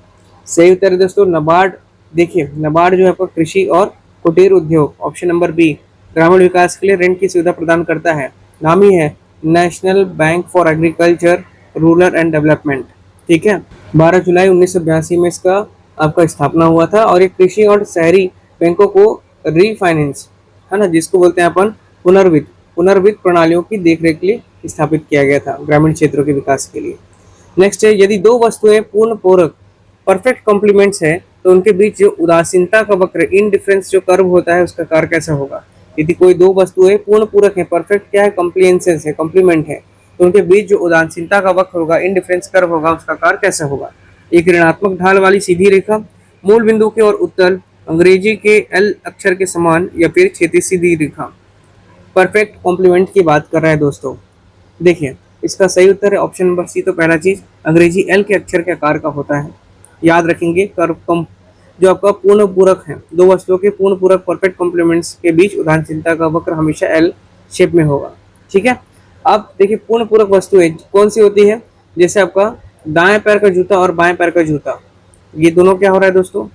सही उत्तर है दोस्तों नाबार्ड। देखिए नाबार्ड जो है आपका कृषि और कुटीर उद्योग, ऑप्शन नंबर बी, ग्रामीण विकास के लिए ऋण की सुविधा प्रदान करता है। नाम ही है national bank for agriculture rural and development. ठीक है, 12 जुलाई 1982 में इसका आपका स्थापना हुआ था, और ये कृषि और शहरी बैंकों को रीफाइनेंस, है ना, जिसको बोलते हैं अपन पुनर्वित्त प्रणालियों की देखरेख के लिए स्थापित किया गया था ग्रामीण क्षेत्रों के विकास के लिए। नेक्स्ट है, यदि दो वस्तुएं पूर्ण पूरक परफेक्ट कॉम्प्लीमेंट्स है तो उनके बीच जो उदासीनता का वक्र इनडिफरेंस जो कर्व होता है उसका कार्य कैसा होगा। यदि कोई दो वस्तुएं पूर्ण पूरक है, परफेक्ट क्या है, कॉम्प्लियंसेस है, कॉम्प्लीमेंट है, तो उनके बीच जो उदासीनता का वक्र होगा, इनडिफरेंस कर्व होगा, उसका कार्य कैसा होगा। एक ऋणात्मक ढाल वाली सीधी रेखा, मूल बिंदु के और उत्तल, अंग्रेजी के एल अक्षर के समान, या फिर क्षैतिज सीधी रेखा। परफेक्ट कॉम्प्लीमेंट की बात कर रहा है दोस्तों। देखिए इसका सही उत्तर है ऑप्शन नंबर सी। तो पहला चीज, अंग्रेजी एल के अक्षर के आकार का होता है, याद रखेंगे। कर्व कम जो आपका पूर्ण पूरक है, दो वस्तुओं के पूर्ण पूरक परफेक्ट कॉम्प्लीमेंट्स के बीच उदासीनता का वक्र हमेशा एल शेप में होगा। ठीक है, अब देखिए पूर्ण पूरक वस्तुएं कौन सी होती है, जैसे आपका दाएं पैर का जूता और बाएं पैर का जूता, ये दोनों क्या हो रहा है दोस्तों,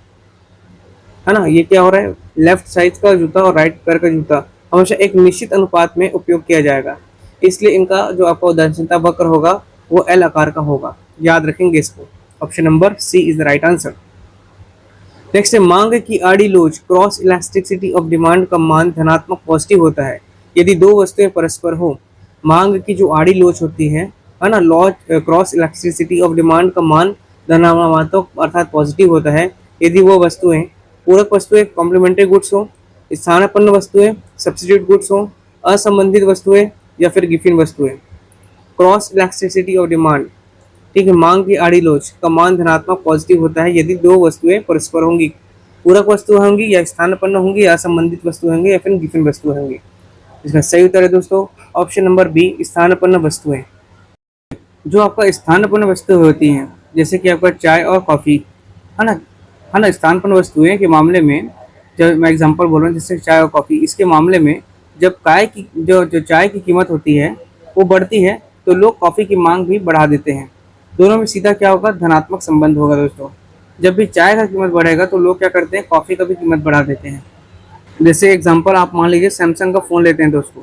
है ना, ये क्या हो रहा है, लेफ्ट साइड का जूता और राइट पैर का जूता हमेशा एक निश्चित अनुपात में उपयोग किया जाएगा, इसलिए इनका जो आपका उदासीनता वक्र होगा वो एल आकार का होगा, याद रखेंगे इसको। Option number C is the right answer. Next है, मांग की आड़ी लोच क्रॉस इलास्टिसिटी ऑफ डिमांड का मान धनात्मक पॉजिटिव होता है यदि दो वस्तुएं परस्पर हो। मांग की जो आड़ी लोच होती है ना, लॉज क्रॉस इलास्टिसिटी ऑफ डिमांड का मान धनात्मक अर्थात पॉजिटिव होता है यदि वो वस्तुएं पूरक वस्तुएं कॉम्प्लीमेंट्री गुड्स हो, स्थानापन्न वस्तुएं सब्स्टिट्यूट गुड्स हो, असंबंधित वस्तुएं या फिर गिफिन वस्तुएं। क्रॉस इलास्टिसिटी ऑफ डिमांड, ठीक है, मांग की आड़ी लोच का मान धनात्मक पॉजिटिव होता है यदि दो वस्तुएं परस्पर होंगी, पूरक वस्तु होंगी या स्थानापन्न होंगी या असंबंधित वस्तु होंगी या फिर गिफिन वस्तु होंगी। इसका सही उत्तर है दोस्तों ऑप्शन नंबर बी, स्थानापन्न वस्तुएं। जो आपका स्थानापन्न वस्तु होती हैं जैसे कि आपका चाय और कॉफ़ी, है ना, स्थानापन्न वस्तुएं के मामले में जब मैं एग्जांपल बोल रहा हूँ जैसे चाय और कॉफ़ी, इसके मामले में जब चाय की कीमत होती है वो बढ़ती है तो लोग कॉफ़ी की मांग भी बढ़ा देते हैं। दोनों में सीधा क्या होगा, धनात्मक संबंध होगा दोस्तों। जब भी चाय का कीमत बढ़ेगा तो लोग क्या करते हैं, कॉफ़ी का भी कीमत बढ़ा देते हैं। जैसे एग्जांपल आप मान लीजिए सैमसंग का फ़ोन लेते हैं दोस्तों।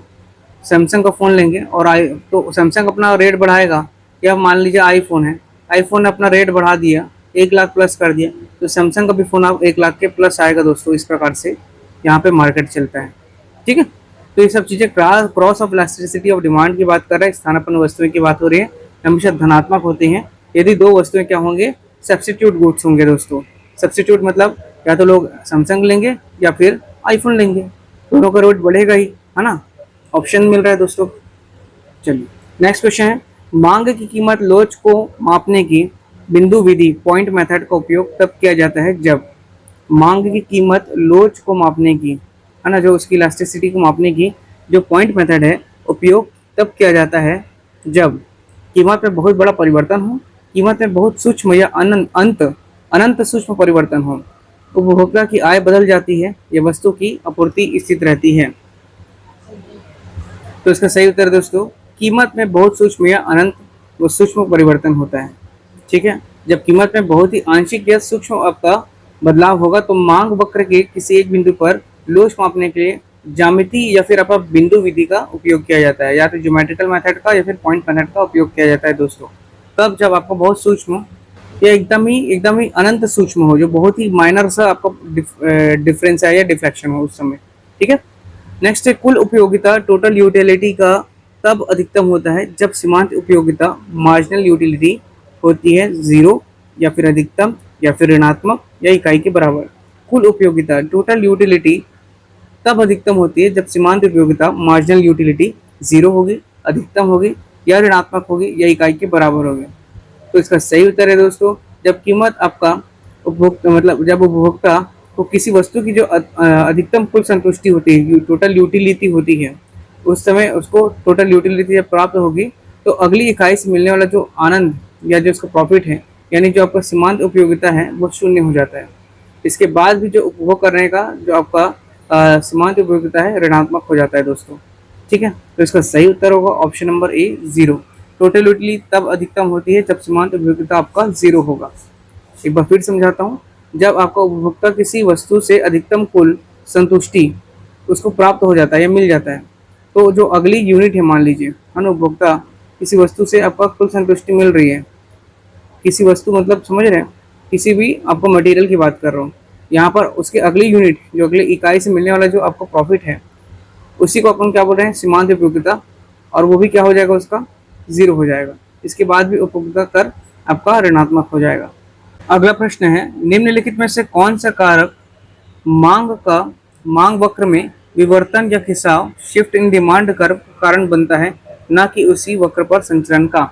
सैमसंग का फ़ोन लेंगे और तो सैमसंग अपना रेट बढ़ाएगा, या मान लीजिए आईफोन है, आईफोन ने अपना रेट बढ़ा दिया, 1 लाख प्लस कर दिया, तो सैमसंग का भी फ़ोन आप 1 लाख के प्लस आएगा दोस्तों। इस प्रकार से यहाँ पे मार्केट चलता है, ठीक है। तो ये सब चीज़ें cross of elasticity of demand की बात कर रहे हैं, स्थानापन्न वस्तुएं की बात हो रही है, हमेशा धनात्मक होती हैं यदि दो वस्तुएं क्या होंगे, सब्स्टिट्यूट गुड्स होंगे दोस्तों। सब्स्टिट्यूट मतलब या तो लोग सैमसंग लेंगे या फिर आईफोन लेंगे, दोनों का रेट बढ़ेगा ही, है ना। ऑप्शन मिल रहा है दोस्तों। चलिए नेक्स्ट क्वेश्चन है, मांग की कीमत लोच को मापने की बिंदु विधि पॉइंट मेथड का उपयोग तब किया जाता है जब मांग की कीमत लोच को मापने की, है ना, जो उसकी इलास्टिसिटी को मापने की जो पॉइंट मेथड है उपयोग तब किया जाता है जब कीमत में बहुत बड़ा परिवर्तन हो, कीमत में बहुत सूक्ष्म या अनंत सूक्ष्म परिवर्तन हो, उपभोक्ता की आय बदल जाती है या वस्तु की आपूर्ति स्थित रहती है। तो इसका सही उत्तर दोस्तों, कीमत में बहुत सूक्ष्म या अनंत व सूक्ष्म परिवर्तन होता है, ठीक है। जब कीमत में बहुत ही आंशिक या सूक्ष्म आपका बदलाव होगा तो मांग वक्र के किसी एक बिंदु पर लोच मापने के लिए ज्यामिति या फिर आपका बिंदु विधि का उपयोग किया जाता है, या तो ज्योमेट्रिकल मेथड का या फिर पॉइंट मेथड का उपयोग किया जाता है दोस्तों। तब जब आपको बहुत सूक्ष्म या एकदम ही अनंत सूक्ष्म हो, जो बहुत ही माइनर सा आपका डिफरेंस है या डिफ्लेक्शन हो उस समय, ठीक है। नेक्स्ट है, कुल उपयोगिता टोटल यूटिलिटी का तब अधिकतम होता है जब सीमांत उपयोगिता मार्जिनल यूटिलिटी होती है जीरो या फिर अधिकतम या फिर ऋणात्मक या इकाई के बराबर। कुल उपयोगिता टोटल यूटिलिटी तब अधिकतम होती है जब सीमांत उपयोगिता मार्जिनल यूटिलिटी जीरो होगी, अधिकतम होगी या ऋणात्मक होगी या इकाई के बराबर होगी। तो इसका सही उत्तर है दोस्तों, जब कीमत आपका उपभोक्ता मतलब जब उपभोक्ता को किसी वस्तु की जो अधिकतम कुल संतुष्टि होती है, टोटल यूटिलिटी होती है, उस समय उसको टोटल यूटिलिटी जब प्राप्त होगी तो अगली इकाई से मिलने वाला जो आनंद या जो उसका प्रॉफिट है, यानी जो आपका सीमांत उपयोगिता है, वो शून्य हो जाता है। इसके बाद भी जो उपभोग करने का जो आपका सीमांत उपयोगिता है ऋणात्मक हो जाता है दोस्तों, ठीक है। तो इसका सही उत्तर होगा ऑप्शन नंबर ए, जीरो। टोटल यूटिलिटी तब अधिकतम होती है जब सीमांत उपयोगिता आपका जीरो होगा। एक बार फिर समझाता हूँ, जब आपका उपभोक्ता किसी वस्तु से अधिकतम कुल संतुष्टि उसको प्राप्त हो जाता है या मिल जाता है, तो जो अगली यूनिट है, मान लीजिए है ना, उपभोक्ता किसी वस्तु से आपका कुल संतुष्टि मिल रही है, किसी वस्तु मतलब समझ रहे हैं, किसी भी आपको मटेरियल की बात कर रहा हूँ, यहाँ पर उसकी अगली यूनिट जो अगली इकाई से मिलने वाला जो आपका प्रॉफिट है, उसी को अपन क्या बोल रहे हैं, सीमांत उपयोगिता, और वो भी क्या हो जाएगा, उसका जीरो हो जाएगा। इसके बाद भी उपभोक्ता कर आपका ऋणात्मक हो जाएगा। अगला प्रश्न है, निम्नलिखित में से कौन सा कारक मांग वक्र में विवर्तन या खिंचाव शिफ्ट इन डिमांड कर्व कारण बनता है, न कि उसी वक्र पर संचलन का।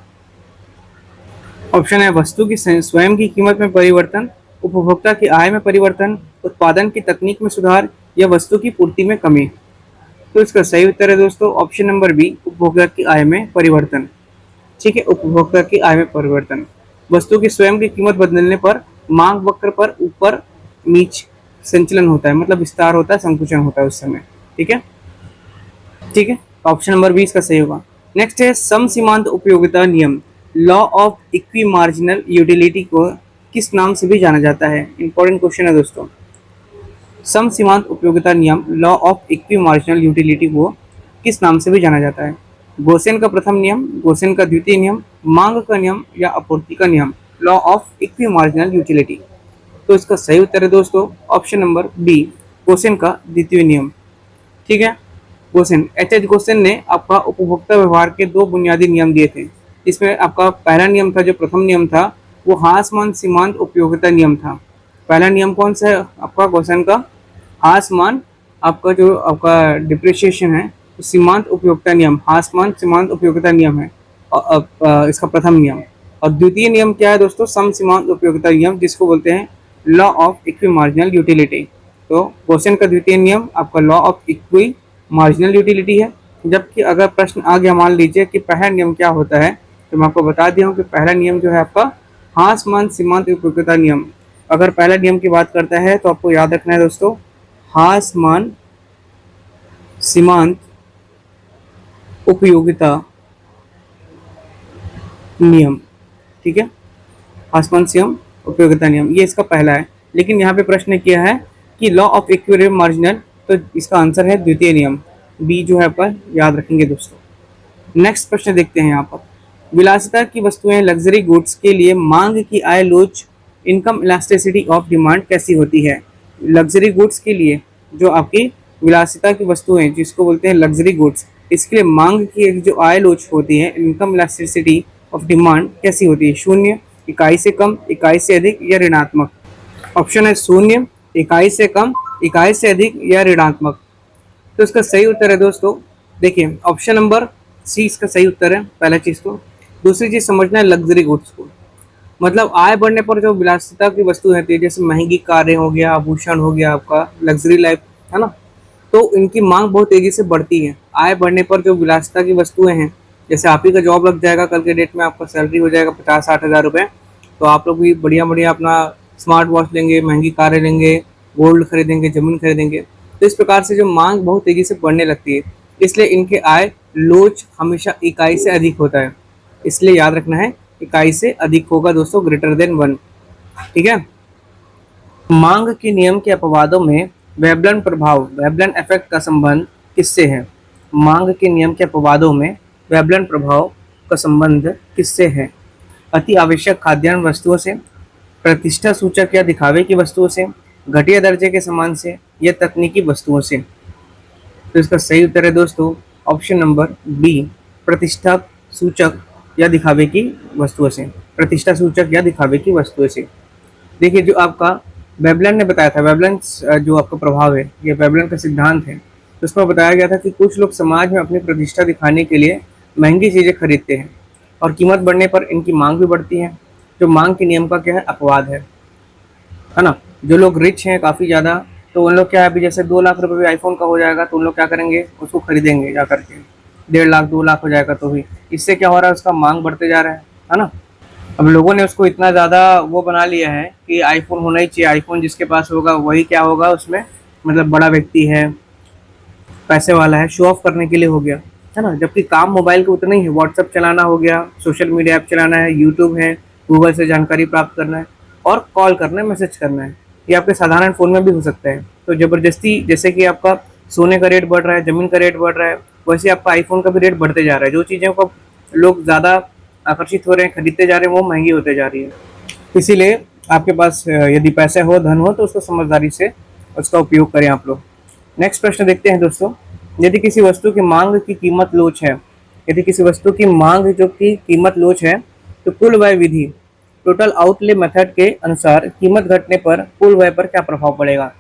ऑप्शन है, वस्तु की स्वयं की कीमत में परिवर्तन, उपभोक्ता की आय में परिवर्तन, उत्पादन की तकनीक में सुधार या वस्तु की पूर्ति में कमी। तो इसका सही उत्तर है दोस्तों ऑप्शन नंबर बी, उपभोक्ता की आय में परिवर्तन, ठीक है। उपभोक्ता की आय में परिवर्तन, वस्तु की स्वयं की कीमत बदलने पर मांग वक्र पर ऊपर नीचे संचलन होता है, मतलब विस्तार होता है, संकुचन होता है उस समय, ठीक है, ठीक है। ऑप्शन नंबर बी इसका सही होगा। नेक्स्ट है, सम सीमांत उपयोगिता नियम, law of equi marginal utility को किस नाम से भी जाना जाता है। इंपॉर्टेंट क्वेश्चन है दोस्तों। सम सीमांत उपयोगिता नियम, law of equi marginal utility को किस नाम से भी जाना जाता है। गोसेन का प्रथम नियम, गोसेन का द्वितीय नियम, मांग का नियम या आपूर्ति का नियम, law of equi marginal utility. तो इसका सही उत्तर है दोस्तों ऑप्शन नंबर बी, गोसेन का द्वितीय नियम, ठीक है। गोसेन, एच गोसेन ने आपका उपभोक्ता व्यवहार के दो बुनियादी नियम दिए थे। इसमें आपका पहला नियम था, जो प्रथम नियम था, वो हासमान सीमांत उपयोगिता नियम था। पहला नियम कौन सा है आपका गोसेन का, हासमान, आपका जो आपका डिप्रिशिएशन है, तो सीमांत उपयोगिता नियम, हासमान सीमांत उपयोगिता नियम है और इसका प्रथम नियम। और द्वितीय नियम क्या है दोस्तों, सम सीमांत उपयोगिता नियम, जिसको बोलते हैं law of equi marginal utility. तो गोसेन का द्वितीय नियम आपका law of equi marginal utility है। जबकि अगर प्रश्न आ गया, मान लीजिए कि पहला नियम क्या होता है, तो मैं आपको बता दिया हूँ कि पहला नियम जो है आपका हासमान सीमांत उपयोगिता नियम। अगर पहला नियम की बात करता है तो आपको याद रखना है दोस्तों, हासमान सीमांत उपयोगिता नियम। ठीक है, हास्पेंसियम उपयोगिता नियम, ये इसका पहला है। लेकिन यहाँ पे प्रश्न किया है कि लॉ ऑफ इक्विलिब्रियम मार्जिनल, तो इसका आंसर है द्वितीय नियम, बी जो है आपका याद रखेंगे दोस्तों। नेक्स्ट प्रश्न देखते हैं यहाँ पर, विलासिता की वस्तुएं लग्जरी गुड्स के लिए मांग की आय लोच इनकम इलास्टिसिटी ऑफ डिमांड कैसी होती है। लग्जरी गुड्स के लिए जो आपकी विलासिता की वस्तुएं जिसको बोलते हैं लग्जरी गुड्स, इसके लिए मांग की एक जो आय लोच होती है, इनकम इलास्टिसिटी ऑफ डिमांड कैसी होती है। शून्य, इकाई से कम, इकाई से अधिक या ऋणात्मक। ऑप्शन है शून्य, इकाई से कम, इकाई से अधिक या ऋणात्मक। तो इसका सही उत्तर है दोस्तों, देखिए ऑप्शन नंबर सी इसका सही उत्तर है, पहला चीज। तो दूसरी चीज समझना है लग्जरी गुड्स को, मतलब आय बढ़ने पर जो विलासिता की वस्तु रहती है, जैसे महंगी कारें हो गया, आभूषण हो गया, आपका लग्जरी लाइफ है ना, तो इनकी मांग बहुत तेजी से बढ़ती है। आय बढ़ने पर जो विलासिता की वस्तुएं हैं, जैसे आप ही का जॉब लग जाएगा कल के डेट में, आपका सैलरी हो जाएगा 50-60 हज़ार रुपये, तो आप लोग भी बढ़िया बढ़िया अपना स्मार्ट वॉच लेंगे, महंगी कारें लेंगे, गोल्ड खरीदेंगे, जमीन खरीदेंगे। तो इस प्रकार से जो मांग बहुत तेजी से बढ़ने लगती है, इसलिए इनके आय लोच हमेशा इकाई से अधिक होता है। इसलिए याद रखना है इकाई से अधिक होगा दोस्तों, ग्रेटर देन 1। ठीक है, मांग के नियम के अपवादों में वेबलन प्रभाव, वेबलन इफेक्ट का संबंध किससे है। मांग के नियम के अपवादों में वेबलन प्रभाव का संबंध किससे है। अति आवश्यक खाद्यान्न वस्तुओं से, प्रतिष्ठा सूचक या दिखावे की वस्तुओं से, घटिया दर्जे के सामान से या तकनीकी वस्तुओं से। तो इसका सही उत्तर है दोस्तों ऑप्शन नंबर बी, प्रतिष्ठा सूचक या दिखावे की वस्तुओं से, प्रतिष्ठा सूचक या दिखावे की वस्तुओं से। देखिए जो आपका वेबलन ने बताया था, वेबलन जो आपका प्रभाव है, ये वेबलन का सिद्धांत है, तो उसमें बताया गया था कि कुछ लोग समाज में अपनी प्रतिष्ठा दिखाने के लिए महंगी चीज़ें खरीदते हैं और कीमत बढ़ने पर इनकी मांग भी बढ़ती है। जो मांग के नियम का क्या है, अपवाद है ना। जो लोग रिच हैं काफ़ी ज़्यादा, तो उन लोग क्या है, अभी जैसे 2 लाख रुपये भी आईफोन का हो जाएगा तो उन लोग क्या करेंगे, उसको खरीदेंगे जा करके। 1.5 लाख 2 लाख हो जाएगा तो भी इससे क्या हो रहा है, उसका मांग बढ़ते जा रहा है ना। अब लोगों ने उसको इतना ज़्यादा वो बना लिया है कि आईफोन होना ही चाहिए, आईफोन जिसके पास होगा वही क्या होगा उसमें, मतलब बड़ा व्यक्ति है, पैसे वाला है, शो ऑफ करने के लिए हो गया है ना। जबकि काम मोबाइल के उतना ही है, व्हाट्सअप चलाना हो गया, सोशल मीडिया ऐप चलाना है, यूट्यूब है, गूगल से जानकारी प्राप्त करना है और कॉल करना है, मैसेज करना है, ये आपके साधारण फ़ोन में भी हो सकता है। तो ज़बरदस्ती जैसे कि आपका सोने का रेट बढ़ रहा है, ज़मीन का रेट बढ़ रहा है, वैसे आपका आईफोन का भी रेट बढ़ते जा रहा है। जो चीज़ों को लोग ज़्यादा आकर्षित हो रहे हैं, खरीदते जा रहे हैं, वो महंगी होते जा रही है। इसीलिए आपके पास यदि पैसे हो, धन हो, तो उसको समझदारी से उसका उपयोग करें आप लोग। नेक्स्ट प्रश्न देखते हैं दोस्तों, यदि किसी वस्तु की मांग की कीमत लोच है, यदि किसी वस्तु की मांग जो की कीमत लोच है, तो कुल व्यय विधि, टोटल आउटले मेथड के अनुसार कीमत घटने पर कुल व्यय पर क्या प्रभाव पड़ेगा।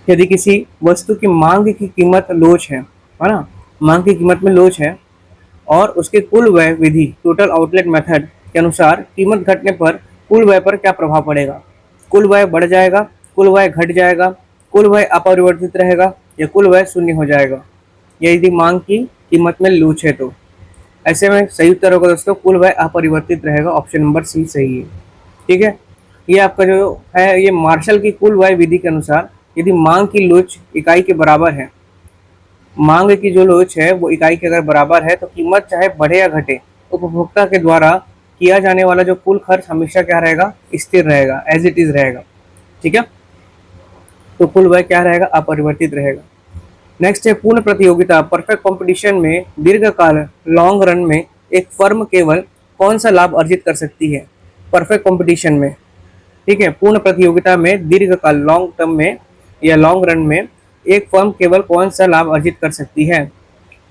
यदि किसी वस्तु की मांग की कीमत लोच है ना, मांग की कीमत में लोच है और उसके कुल व्यय विधि, टोटल आउटलेट मेथड के अनुसार कीमत घटने पर कुल व्यय पर क्या प्रभाव पड़ेगा। कुल व्यय बढ़ जाएगा, कुल व्यय घट जाएगा, कुल व्यय अपरिवर्तित रहेगा या कुल व्यय शून्य हो जाएगा, यदि मांग की कीमत में लोच है तो। ऐसे में सही उत्तर होगा दोस्तों कुल व्यय अपरिवर्तित रहेगा, ऑप्शन नंबर सी सही है। ठीक है, ये आपका जो है ये मार्शल की कुल व्यय विधि के अनुसार यदि मांग की लोच इकाई के बराबर है, मांग की जो लोच है वो इकाई के अगर बराबर है, तो कीमत चाहे बढ़े या घटे, उपभोक्ता के द्वारा किया जाने वाला जो कुल खर्च हमेशा क्या रहेगा, स्थिर रहेगा, एज इट इज रहेगा। ठीक है, तो कुल व्यय क्या रहेगा, अपरिवर्तित रहेगा। नेक्स्ट है पूर्ण प्रतियोगिता, परफेक्ट कंपटीशन में दीर्घकाल, लॉन्ग रन में एक फर्म केवल कौन सा लाभ अर्जित कर सकती है। परफेक्ट कंपटीशन में, ठीक है, पूर्ण प्रतियोगिता में दीर्घकाल, लॉन्ग टर्म में या लॉन्ग रन में एक फर्म केवल कौन सा लाभ अर्जित कर सकती है।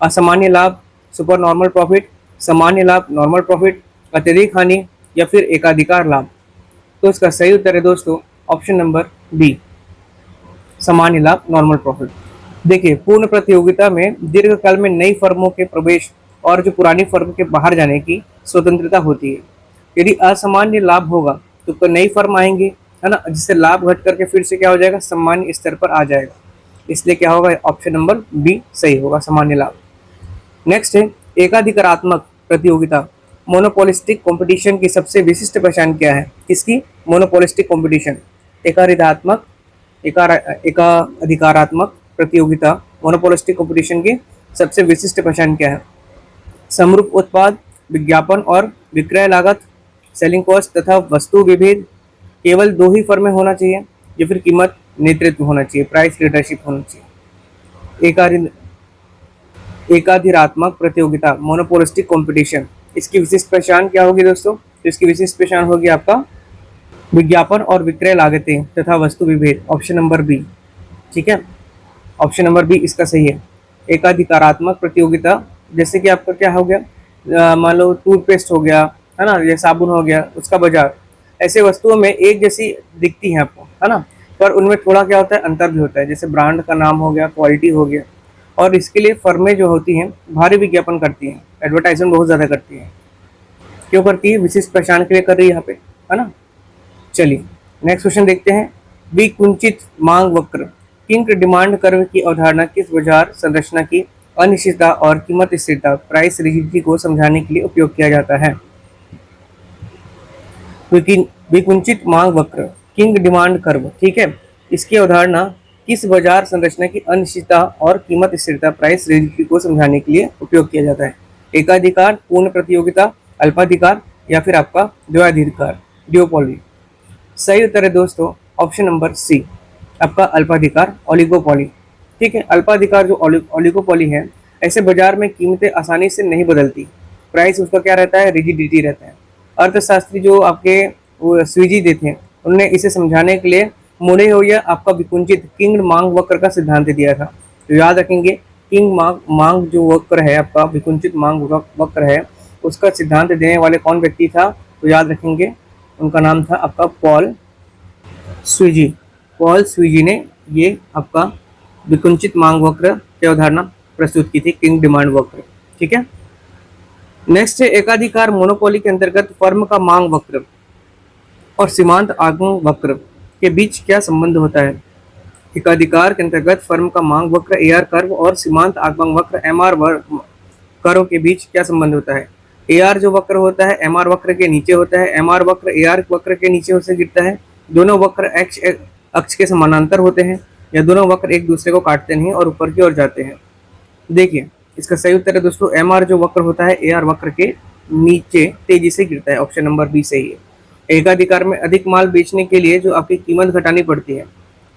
असामान्य लाभ, सुपर नॉर्मल प्रॉफिट, सामान्य लाभ, नॉर्मल प्रॉफिट, अत्यधिक हानि या फिर एकाधिकार लाभ। तो इसका सही उत्तर है दोस्तों ऑप्शन नंबर बी, सामान्य लाभ, नॉर्मल प्रॉफिट। देखिए पूर्ण प्रतियोगिता में दीर्घकाल में नई फर्मों के प्रवेश और जो पुरानी फर्म के बाहर जाने की स्वतंत्रता होती है। यदि असामान्य लाभ होगा तो नई फर्म आएंगी है ना, जिससे लाभ घट करके फिर से क्या हो जाएगा, सामान्य स्तर पर आ जाएगा। इसलिए क्या होगा, ऑप्शन नंबर बी सही होगा, सामान्य लाभ। नेक्स्ट है एकाधिकारात्मक प्रतियोगिता, मोनोपोलिस्टिक कंपटीशन की सबसे विशिष्ट पहचान क्या है। किसकी, मोनोपोलिस्टिक कंपटीशन, एकाधिकारात्मक प्रतियोगिता, मोनोपोलिस्टिक कंपटीशन की सबसे विशिष्ट पहचान क्या है? समरूप उत्पाद, विज्ञापन और विक्रय लागत, सेलिंग कॉस्ट तथा वस्तु विभेद, केवल दो ही फर्में होना चाहिए, या फिर कीमत नेतृत्व होना चाहिए, प्राइस लीडरशिप होना चाहिए। एकाधिरात्मक प्रतियोगिता, मोनोपोलिस्टिक कंपटीशन, इसकी विशिष्ट पहचान क्या होगी दोस्तों? तो इसकी विशिष्ट पहचान होगी आपका विज्ञापन और विक्रय लागतें तथा वस्तु विभेद, ऑप्शन नंबर बी। ठीक है, ऑप्शन नंबर बी इसका सही है। एकाधिकारात्मक प्रतियोगिता, जैसे कि आपका क्या हो गया, मान लो टूथपेस्ट हो गया, है ना, या साबुन हो गया, उसका बाजार, ऐसे वस्तुओं में एक जैसी दिखती है आपको, है ना, पर उनमें थोड़ा क्या होता है, अंतर भी होता है, जैसे ब्रांड का नाम हो गया, क्वालिटी हो गया। और इसके लिए फर्में जो होती हैं भारी विज्ञापन करती हैं, एडवर्टाइजमेंट बहुत ज़्यादा करती हैं। क्यों करती है? विशिष्ट पहचान के लिए कर रही है यहाँ पे, है ना। चलिए नेक्स्ट क्वेश्चन देखते हैं। विकुंचित मांग वक्र, किंक डिमांड कर्व की अवधारणा किस बाजार संरचना की अनिश्चितता और कीमत स्थिरता, प्राइस रिजिडिटी को समझाने के लिए उपयोग किया जाता है? विकुंचित मांग वक्र, किंग डिमांड कर्व, ठीक है, इसकी अवधारणा किस बाजार संरचना की अनिश्चितता और कीमत स्थिरता, प्राइस रिजिडिटी को समझाने के लिए उपयोग किया जाता है? एकाधिकार, पूर्ण प्रतियोगिता, अल्पाधिकार, या फिर आपका द्वैधाधिकार, ड्यूओपोली। सही उत्तर है दोस्तों ऑप्शन नंबर सी, आपका अल्पाधिकार, ओलिगोपोली। ठीक है, अल्पाधिकार जो ओलिगोपोली है, ऐसे बाजार में कीमतें आसानी से नहीं बदलती, प्राइस उसका क्या रहता है, रिजिडिटी रहता है। अर्थशास्त्री जो आपके स्वीजी देते हैं, उन्होंने इसे समझाने के लिए मोड़े हो या आपका विकुंचित किंग मांग वक्र का सिद्धांत दिया था। तो याद रखेंगे, किंग मांग जो वक्र है आपका, विकुंचित मांग वक्र है, उसका सिद्धांत देने वाले कौन व्यक्ति था? तो याद रखेंगे, उनका नाम था आपका पॉल स्वीजी। पॉल स्वीजी ने ये आपका विकुंचित मांग वक्र की अवधारणा प्रस्तुत की थी, किंग डिमांड वक्र। ठीक है, नेक्स्ट है एकाधिकार मोनोपोली के अंतर्गत फर्म का मांग वक्र और सीमांत आगमन वक्र के बीच क्या संबंध होता है? एकाधिकार के अंतर्गत फर्म का मांग वक्र एआर कर्व और सीमांत आगमन वक्र एमआर कर्व के बीच क्या संबंध होता है? एआर जो वक्र होता है एमआर वक्र के नीचे होता है, एमआर वक्र एआर वक्र के नीचे से गिरता है। दोनों वक्र एक्स अक्ष के समानांतर होते हैं, या दोनों वक्र एक दूसरे को काटते नहीं और ऊपर की ओर जाते हैं। देखिए इसका सही उत्तर है दोस्तों, एमआर जो वक्र होता है एआर वक्र के नीचे तेजी से गिरता है, ऑप्शन नंबर बी सही है। एकाधिकार में अधिक माल बेचने के लिए जो आपकी कीमत घटानी पड़ती है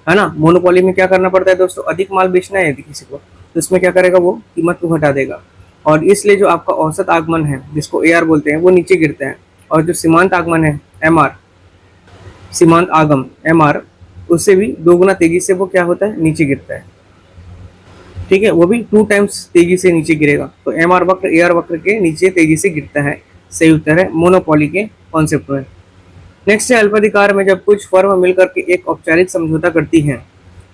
ना। मोनोपोली में क्या करना पड़ता है दोस्तों, अधिक माल बेचना है यदि किसी को, तो इसमें क्या करेगा, वो कीमत को घटा देगा, और इसलिए जो आपका औसत आगमन है जिसको एआर बोलते हैं वो नीचे गिरता है, और जो सीमांत आगमन है एमआर, सीमांत आगम एमआर, उससे भी दोगुना तेजी से वो क्या होता है, नीचे गिरता है। ठीक है, वो भी 2 टाइम्स तेजी से नीचे गिरेगा। तो एमआर वक्र एआर वक्र के नीचे तेजी से गिरता है, सही उत्तर है मोनोपोली के कॉन्सेप्ट में। नेक्स्ट है अल्पाधिकार में जब कुछ फर्म मिलकर के एक औपचारिक समझौता करती हैं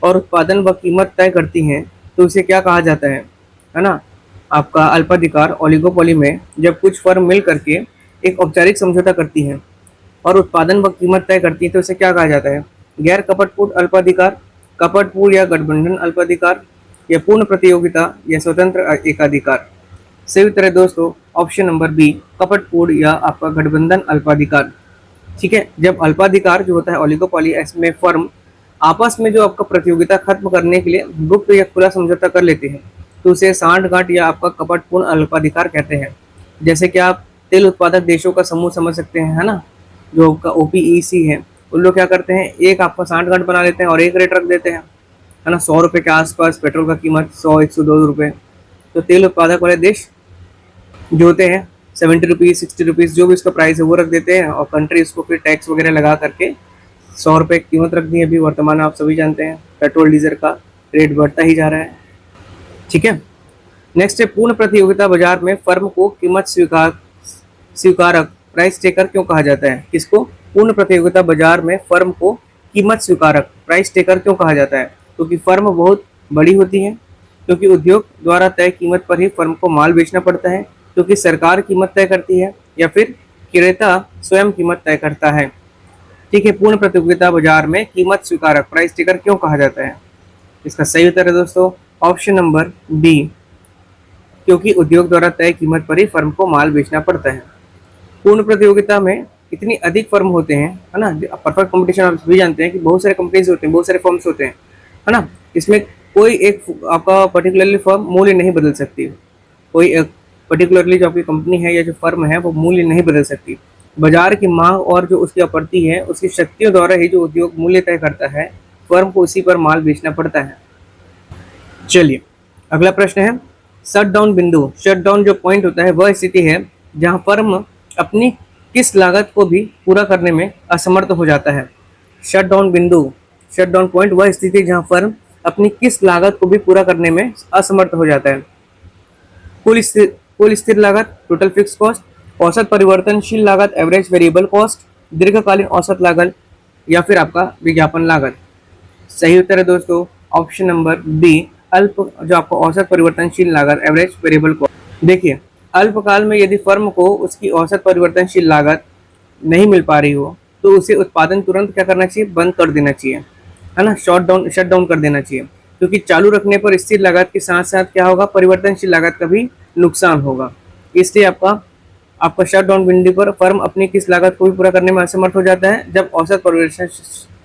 और उत्पादन व कीमत तय करती हैं तो उसे क्या कहा जाता है ना। आपका अल्पाधिकार ओलिगोपोली में जब कुछ फर्म मिल करके एक औपचारिक समझौता करती हैं और उत्पादन व कीमत तय करती है तो उसे क्या कहा जाता है? गैर कपटपूर्ण अल्पाधिकार, कपटपूर्ण या गठबंधन अल्पाधिकार, या पूर्ण प्रतियोगिता, या स्वतंत्र एकाधिकार। सही उत्तर है दोस्तों ऑप्शन नंबर बी, कपटपूर्ण या आपका गठबंधन अल्पाधिकार। ठीक है, जब अल्पाधिकार जो होता है ओलिगोपोली, इसमें फर्म आपस में जो आपका प्रतियोगिता खत्म करने के लिए गुप्त या खुला समझौता कर लेते हैं तो उसे सांठगांठ या आपका कपटपूर्ण अल्पाधिकार कहते हैं। जैसे कि आप तेल उत्पादक देशों का समूह समझ सकते हैं, है ना, जो आपका OPEC है, उन लोग क्या करते हैं, एक आपका सांठगांठ बना लेते हैं और एक रेट रख देते हैं, है ना। 100 रुपये के आसपास पेट्रोल का कीमत 100-102 रुपये। तो तेल उत्पादक वाले देश जो होते हैं 70 रुपीज़ 60 रुपीज़ जो भी उसका प्राइस है वो रख देते हैं, और कंट्री उसको फिर टैक्स वगैरह लगा करके 100 रुपये कीमत रख दी है। अभी वर्तमान में आप सभी जानते हैं पेट्रोल डीजल का रेट बढ़ता ही जा रहा है। ठीक है, नेक्स्ट है पूर्ण प्रतियोगिता बाजार में फर्म को कीमत स्वीकारक प्राइस टेकर क्यों कहा जाता है? किसको? पूर्ण प्रतियोगिता बाजार में फर्म को कीमत स्वीकारक प्राइस टेकर क्यों कहा जाता है? क्योंकि फर्म बहुत बड़ी होती है, क्योंकि उद्योग द्वारा तय कीमत पर ही फर्म को माल बेचना पड़ता है, क्योंकि सरकार कीमत तय करती है, या फिर क्रेता स्वयं कीमत तय करता है। ठीक है, पूर्ण प्रतियोगिता बाजार में कीमत स्वीकारक प्राइस टेकर क्यों कहा जाता है? इसका सही उत्तर है दोस्तों ऑप्शन नंबर बी, क्योंकि उद्योग द्वारा तय कीमत पर ही फर्म को माल बेचना पड़ता है। पूर्ण प्रतियोगिता में इतनी अधिक फर्म होते हैं, है ना। परफेक्ट कंपटीशन आप भी जानते हैं कि बहुत सारे कंपनीज होते हैं, बहुत सारे फर्म्स होते हैं, है ना। इसमें कोई एक आपका पर्टिकुलरली फर्म मूल्य नहीं बदल सकती। कोई एक पर्टिकुलरली जो आपकी कंपनी है या जो फर्म है वो मूल्य नहीं बदल सकती। बाजार की मांग और जो उसकी आपूर्ति है उसकी शक्तियों द्वारा ही जो उद्योग मूल्य तय करता है, फर्म को उसी पर माल बेचना पड़ता है। चलिए अगला प्रश्न है, शट डाउन बिंदु। शट डाउन जो पॉइंट होता है वह स्थिति है जहां फर्म अपनी किस लागत को भी पूरा करने में असमर्थ हो जाता है। शट डाउन बिंदु, शट डाउन पॉइंट वह स्थिति जहां फर्म अपनी किस लागत को भी पूरा करने में असमर्थ हो जाता है। कुल स्थिर लागत, टोटल फिक्स कॉस्ट, औसत परिवर्तनशील लागत एवरेज वेरिएबल कॉस्ट, दीर्घकालीन औसत लागत या फिर आपका विज्ञापन लागत। सही उत्तर है दोस्तों ऑप्शन नंबर बी, अल्प जो आपको औसत परिवर्तनशील लागत एवरेज वेरिएबल कॉस्ट। देखिए अल्पकाल में यदि फर्म को उसकी औसत परिवर्तनशील लागत नहीं मिल पा रही हो तो उसे उत्पादन तुरंत क्या करना चाहिए, बंद कर देना चाहिए, है ना, शट डाउन कर देना चाहिए। क्योंकि चालू रखने पर स्थिर लागत के साथ साथ क्या होगा, परिवर्तनशील लागत का भी नुकसान होगा। इसलिए आपका आपका शट डाउन बिंदु पर फर्म अपनी किस लागत को भी पूरा करने में असमर्थ हो जाता है, जब औसत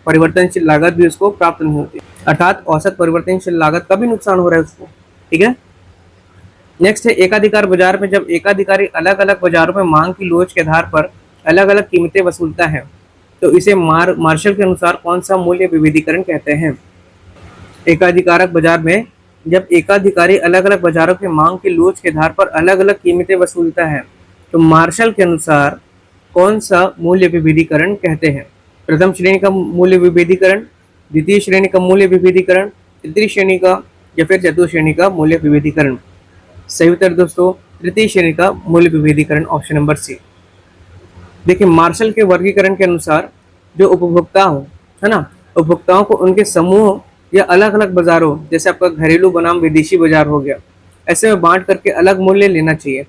परिवर्तनशील लागत भी उसको प्राप्त नहीं होती, अर्थात औसत परिवर्तनशील लागत का भी नुकसान हो रहा है उसको। ठीक है, नेक्स्ट है एकाधिकार बाजार में जब एकाधिकारी अलग अलग बाजारों में मांग की लोच के आधार पर अलग अलग कीमतें वसूलता है तो इसे मार्शल के अनुसार कौन सा मूल्य विभेदीकरण कहते हैं। एकाधिकारक बाजार में जब एकाधिकारी अलग अलग बाजारों की मांग की लोच के आधार पर अलग अलग कीमतें वसूलता है तो मार्शल के अनुसार कौन सा मूल्य विभेदीकरण कहते हैं। प्रथम श्रेणी का मूल्य विभेदीकरण, द्वितीय श्रेणी का मूल्य विभेदीकरण, तृतीय श्रेणी का या फिर चतुर्थ श्रेणी का मूल्य विभेदीकरण। सही उत्तर दोस्तों तृतीय श्रेणी का मूल्य विभेदीकरण, ऑप्शन नंबर सी। देखिए मार्शल के वर्गीकरण के अनुसार जो उपभोक्ता हो, है ना, उपभोक्ताओं को उनके समूह या अलग अलग बाजारों, जैसे आपका घरेलू बनाम विदेशी बाजार हो गया, ऐसे में बांट करके अलग मूल्य लेना चाहिए।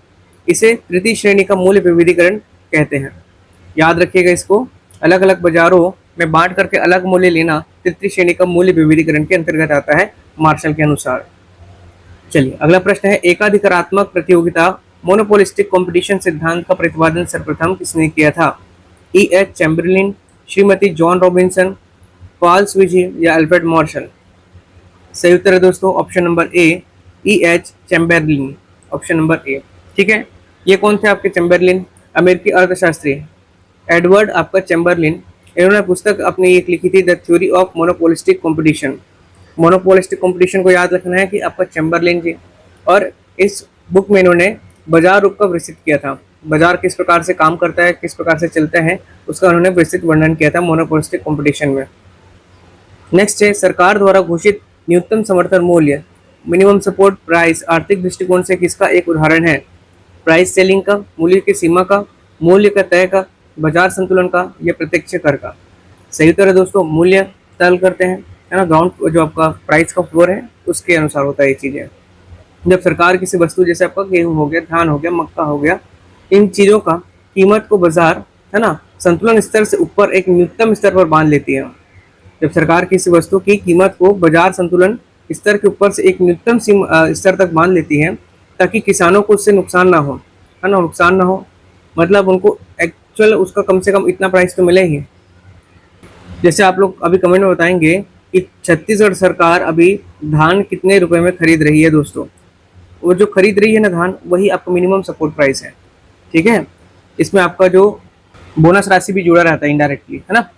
इसे तृतीय श्रेणी का मूल्य विभेदीकरण कहते हैं। याद रखिएगा इसको, अलग अलग बाजारों में बांट करके अलग मूल्य लेना तृतीय श्रेणी का मूल्य विभेदीकरण के अंतर्गत आता है मार्शल के अनुसार। चलिए अगला प्रश्न है, एकाधिकारात्मक प्रतियोगिता मोनोपोलिस्टिक कंपटीशन सिद्धांत का प्रतिपादन सर्वप्रथम किसने किया था। E.H. Chamberlin, Shrimati John Robinson, Paul Sweezy या अल्फ्रेड मार्शल। सही उत्तर है दोस्तों option number A, E.H. Chamberlin, option number A. ठीक है, ये कौन थे आपके चैम्बरलिन, अमेरिकी अर्थशास्त्री एडवर्ड आपका चैम्बरलिन। इन्होंने पुस्तक अपनी एक लिखी थी the theory of monopolistic competition. Monopolistic competition को याद रखना है कि आपका चैम्बरलिन जी, और इस बुक में इन्होंने बाजार रूप का विस्तृत किया था। बाजार किस प्रकार से काम करता है, किस प्रकार से चलता है, उसका उन्होंने विस्तृत वर्णन किया था मोनोपोलिस्टिक कंपटीशन में। नेक्स्ट है, सरकार द्वारा घोषित न्यूनतम समर्थन मूल्य मिनिमम सपोर्ट प्राइस आर्थिक दृष्टिकोण से किसका एक उदाहरण है। प्राइस सेलिंग का, मूल्य की सीमा का, मूल्य का तय का, बाजार संतुलन का या प्रत्यक्ष कर का। सही उत्तर है दोस्तों मूल्य तय करते हैं, है ना, ग्राउंड जो आपका प्राइस का फ्लोर है उसके अनुसार होता है ये चीज़ें। जब सरकार किसी वस्तु जैसे आपका गेहूं हो गया, धान हो गया, मक्का हो गया, इन चीज़ों का कीमत को बाजार, है ना, संतुलन स्तर से ऊपर एक न्यूनतम स्तर पर बांध लेती है। जब सरकार किसी वस्तु की कीमत को बाजार संतुलन स्तर के ऊपर से एक न्यूनतम स्तर तक बांध लेती है ताकि किसानों को उससे नुकसान ना हो, है ना, नुकसान ना हो मतलब उनको एक्चुअल उसका कम से कम इतना प्राइस तो मिले ही। जैसे आप लोग अभी कमेंट में बताएंगे कि छत्तीसगढ़ सरकार अभी धान कितने रुपए में खरीद रही है दोस्तों, वो जो खरीद रही है ना धान, वही आपका मिनिमम सपोर्ट प्राइस है। ठीक है, इसमें आपका जो बोनस राशि भी जुड़ा रहता है इनडायरेक्टली, है ना।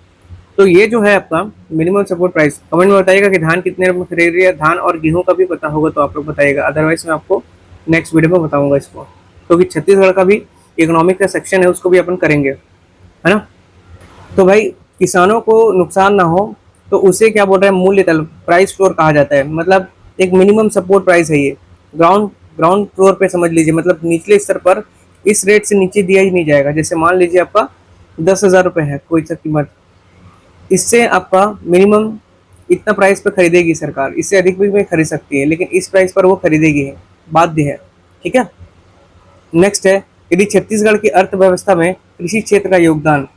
तो ये जो है आपका मिनिमम सपोर्ट प्राइस, कमेंट में बताइएगा कि धान कितने रुपए में खरीद रही है। धान और गेहूं का भी पता होगा तो आप लोग बताइएगा, अदरवाइज मैं आपको नेक्स्ट वीडियो में बताऊंगा इसको, क्योंकि छत्तीसगढ़ का भी इकोनॉमिक का सेक्शन है उसको भी अपन करेंगे, है ना। तो भाई किसानों को नुकसान ना हो तो उसे क्या बोल रहे हैं, मूल्य तल, प्राइस फ्लोर कहा जाता है। मतलब एक मिनिमम सपोर्ट प्राइस है ये, ग्राउंड फ्लोर पे समझ लीजिए, मतलब निचले स्तर पर इस रेट से नीचे दिया ही नहीं जाएगा। जैसे मान लीजिए आपका 10,000 रुपये है कोई सा कीमत, इससे आपका मिनिमम इतना प्राइस पे खरीदेगी सरकार, इससे अधिक भी खरीद सकती है लेकिन इस प्राइस पर वो खरीदेगी है, बाध्य है। ठीक है, नेक्स्ट है, यदि छत्तीसगढ़ की अर्थव्यवस्था में कृषि क्षेत्र का योगदान।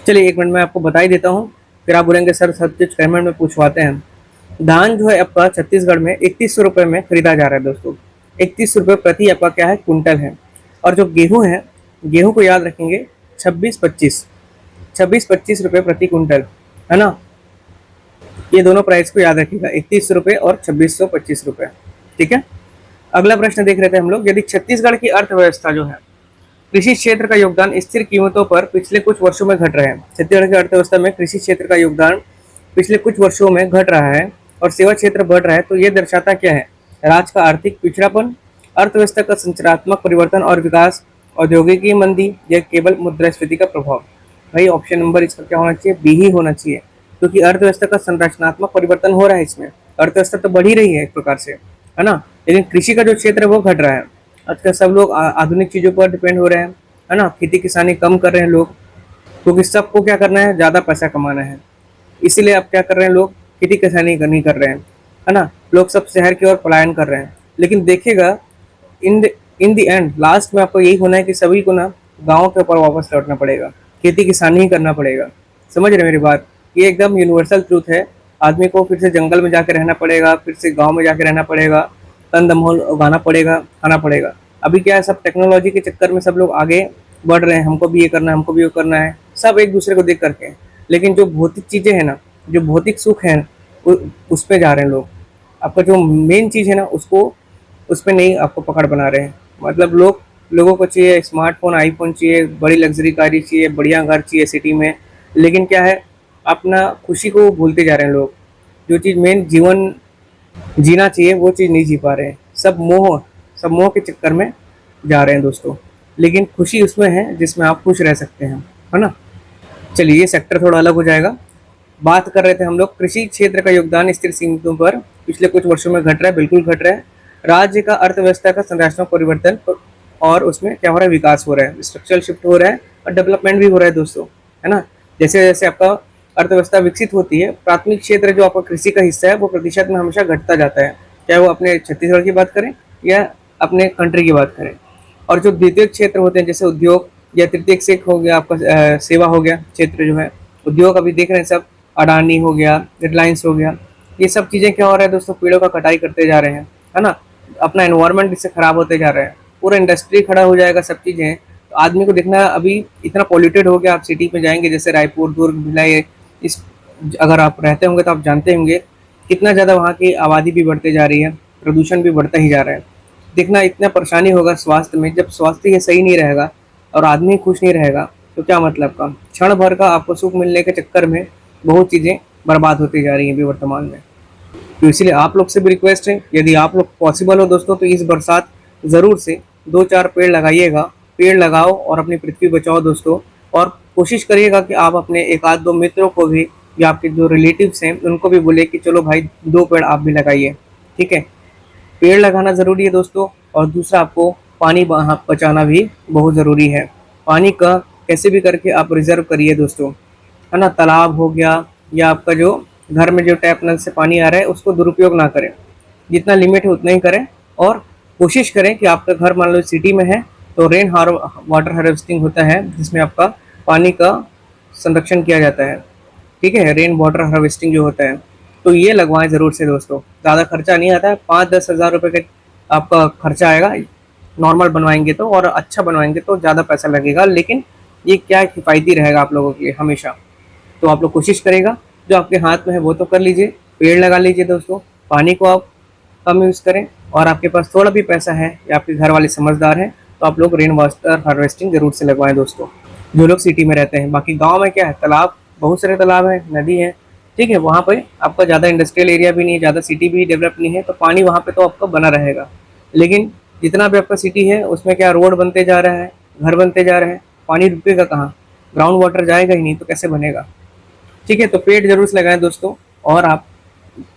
चलिए एक मिनट में आपको बता ही देता हूँ, फिर आप बोलेंगे सर सब कुछ कमेंट में पूछवाते हैं। धान जो है आपका छत्तीसगढ़ में 3100 रुपये में खरीदा जा रहा है दोस्तों, 31 रुपये प्रति आपका क्या है, कुंटल है। और जो गेहूं है, गेहूं को याद रखेंगे 26-25 रुपये प्रति कुंटल, है ना। ये दोनों प्राइस को याद रखिएगा, 31 रुपये और 2625 रुपये। ठीक है, अगला प्रश्न देख रहे थे हम लोग, यदि छत्तीसगढ़ की अर्थव्यवस्था जो है कृषि क्षेत्र का योगदान स्थिर कीमतों पर पिछले कुछ वर्षों में घट रहे हैं, छत्तीसगढ़ की अर्थव्यवस्था में कृषि क्षेत्र का योगदान पिछले कुछ वर्षों में घट रहा है और सेवा क्षेत्र बढ़ रहा है, तो ये दर्शाता क्या है? राज्य का आर्थिक पिछड़ापन, अर्थव्यवस्था का संरचनात्मक परिवर्तन और विकास, औद्योगिकी मंदी या केवल मुद्रास्फीति का प्रभाव? भाई ऑप्शन नंबर इसका क्या होना चाहिए? बी ही होना चाहिए, क्योंकि अर्थव्यवस्था का संरचनात्मक परिवर्तन हो रहा है इसमें। अर्थव्यवस्था तो बढ़ ही रही है एक प्रकार से, है ना, लेकिन कृषि का जो क्षेत्र है वो घट रहा है। आजकल सब लोग आधुनिक चीज़ों पर डिपेंड हो रहे हैं, है ना, खेती किसानी कम कर रहे हैं लोग, क्योंकि सबको क्या करना है? ज़्यादा पैसा कमाना है। इसीलिए अब क्या कर रहे हैं लोग? खेती किसानी नहीं कर रहे हैं, है ना, लोग सब शहर की ओर पलायन कर रहे हैं। लेकिन देखिएगा इन इन द एंड लास्ट में आपको यही होना है कि सभी को ना गाँव के ऊपर वापस लौटना पड़ेगा, खेती किसानी ही करना पड़ेगा। समझ रहे मेरी बात? ये एकदम यूनिवर्सल ट्रूथ है। आदमी को फिर से जंगल में जाके रहना पड़ेगा, फिर से गाँव में जाके रहना पड़ेगा, कंदमूल उगाना पड़ेगा, खाना पड़ेगा। अभी क्या है, सब टेक्नोलॉजी के चक्कर में सब लोग आगे बढ़ रहे हैं, हमको भी ये करना है, हमको भी वो करना है, सब एक दूसरे को देख करके। लेकिन जो भौतिक चीज़ें हैं ना, जो भौतिक सुख है, उस पे जा रहे हैं लोग। आपका जो मेन चीज़ है ना, उसको उस पे नहीं आपको पकड़ बना रहे हैं। मतलब लोगों को चाहिए स्मार्टफोन, आईफोन चाहिए, बड़ी लग्जरी गाड़ी चाहिए, बढ़िया घर चाहिए सिटी में, लेकिन क्या है, अपना खुशी को भूलते जा रहे हैं लोग। जो चीज़ मेन जीवन जीना चाहिए वो चीज़ नहीं जी पा रहे हैं। सब मोह के चक्कर में जा रहे हैं दोस्तों। लेकिन खुशी उसमें है जिसमें आप खुश रह सकते हैं, है ना। चलिए ये सेक्टर थोड़ा अलग हो जाएगा। बात कर रहे थे हम लोग कृषि क्षेत्र का योगदान स्थिर कीमतों पर पिछले कुछ वर्षों में घट रहा है, बिल्कुल घट रहा है। राज्य का अर्थव्यवस्था का संरचनात्मक परिवर्तन और उसमें क्या हो रहा है? विकास हो रहा है, स्ट्रक्चरल शिफ्ट हो रहा है और डेवलपमेंट भी हो रहा है दोस्तों, है ना। जैसे जैसे आपका अर्थव्यवस्था विकसित होती है, प्राथमिक क्षेत्र जो आपका कृषि का हिस्सा है वो प्रतिशत में हमेशा घटता जाता है, चाहे वो अपने छत्तीसगढ़ की बात करें या अपने कंट्री की बात करें। और जो द्वितीय क्षेत्र होते हैं जैसे उद्योग या तृतीय क्षेत्र हो गया आपका, सेवा हो गया क्षेत्र जो है, उद्योग अभी देख रहे हैं सब, अडानी हो गया, रिलायंस हो गया, ये सब चीज़ें क्या हो रहा है दोस्तों? पेड़ों का कटाई करते जा रहे हैं, है ना। अपना एनवायरनमेंट इससे खराब होते जा रहा है, पूरा इंडस्ट्री खड़ा हो जाएगा, सब चीज़ें। तो आदमी को देखना अभी इतना पॉल्यूटेड हो गया। आप सिटी में जाएंगे जैसे रायपुर, दुर्ग, भिलाई, इस अगर आप रहते होंगे तो आप जानते होंगे कितना ज़्यादा वहाँ की आबादी भी बढ़ते जा रही है, प्रदूषण भी बढ़ता ही जा रहा है। देखना इतना परेशानी होगा स्वास्थ्य में। जब स्वास्थ्य ये सही नहीं रहेगा और आदमी खुश नहीं रहेगा तो क्या मतलब का? क्षण भर का आपको सुख मिलने के चक्कर में बहुत चीज़ें बर्बाद होती जा रही हैं अभी वर्तमान में। तो इसलिए आप लोग से भी रिक्वेस्ट है, यदि आप लोग पॉसिबल हो दोस्तों तो इस बरसात ज़रूर से 2-4 पेड़ लगाइएगा। पेड़ लगाओ और अपनी पृथ्वी बचाओ दोस्तों। और कोशिश करिएगा कि आप अपने एक आध दो मित्रों को भी या आपके जो रिलेटिव्स हैं उनको भी बोले कि चलो भाई 2 पेड़ आप भी लगाइए। ठीक है, पेड़ लगाना ज़रूरी है दोस्तों। और दूसरा, आपको पानी बचाना भी बहुत ज़रूरी है। पानी का कैसे भी करके आप रिजर्व करिए दोस्तों, है ना। तालाब हो गया या आपका जो घर में जो टैप नल से पानी आ रहा है उसको दुरुपयोग ना करें, जितना लिमिट है उतना ही करें। और कोशिश करें कि आपका घर मान लो सिटी में है तो वाटर हार्वेस्टिंग होता है जिसमें आपका पानी का संरक्षण किया जाता है। ठीक है, रेन वाटर हार्वेस्टिंग जो होता है, तो ये लगवाएं ज़रूर से दोस्तों। ज़्यादा खर्चा नहीं आता है, 5-10 हज़ार रुपये का आपका खर्चा आएगा नॉर्मल बनवाएंगे तो, और अच्छा बनवाएंगे तो ज़्यादा पैसा लगेगा, लेकिन ये क्या किफ़ायती रहेगा आप लोगों के लिए हमेशा। तो आप लोग कोशिश करेगा, जो आपके हाथ में है वो तो कर लीजिए, पेड़ लगा लीजिए दोस्तों। पानी को आप कम यूज़ करें, और आपके पास थोड़ा भी पैसा है या आपके घर वाले समझदार हैं तो आप लोग रेन वाटर हार्वेस्टिंग जरूर से लगवाएं दोस्तों, जो लोग सिटी में रहते हैं। बाकी गांव में क्या है, तालाब, बहुत सारे तालाब हैं, नदी है, ठीक है, वहाँ पे आपका ज़्यादा इंडस्ट्रियल एरिया भी नहीं है, ज़्यादा सिटी भी डेवलप नहीं है, तो पानी वहाँ पे तो आपका बना रहेगा। लेकिन जितना भी आपका सिटी है उसमें क्या रोड बनते जा रहा है, घर बनते जा रहे हैं, पानी रुकेगा कहाँ? ग्राउंड वाटर जाएगा ही नहीं तो कैसे बनेगा? ठीक है, तो पेड़ जरूर से लगाएं दोस्तों। और आप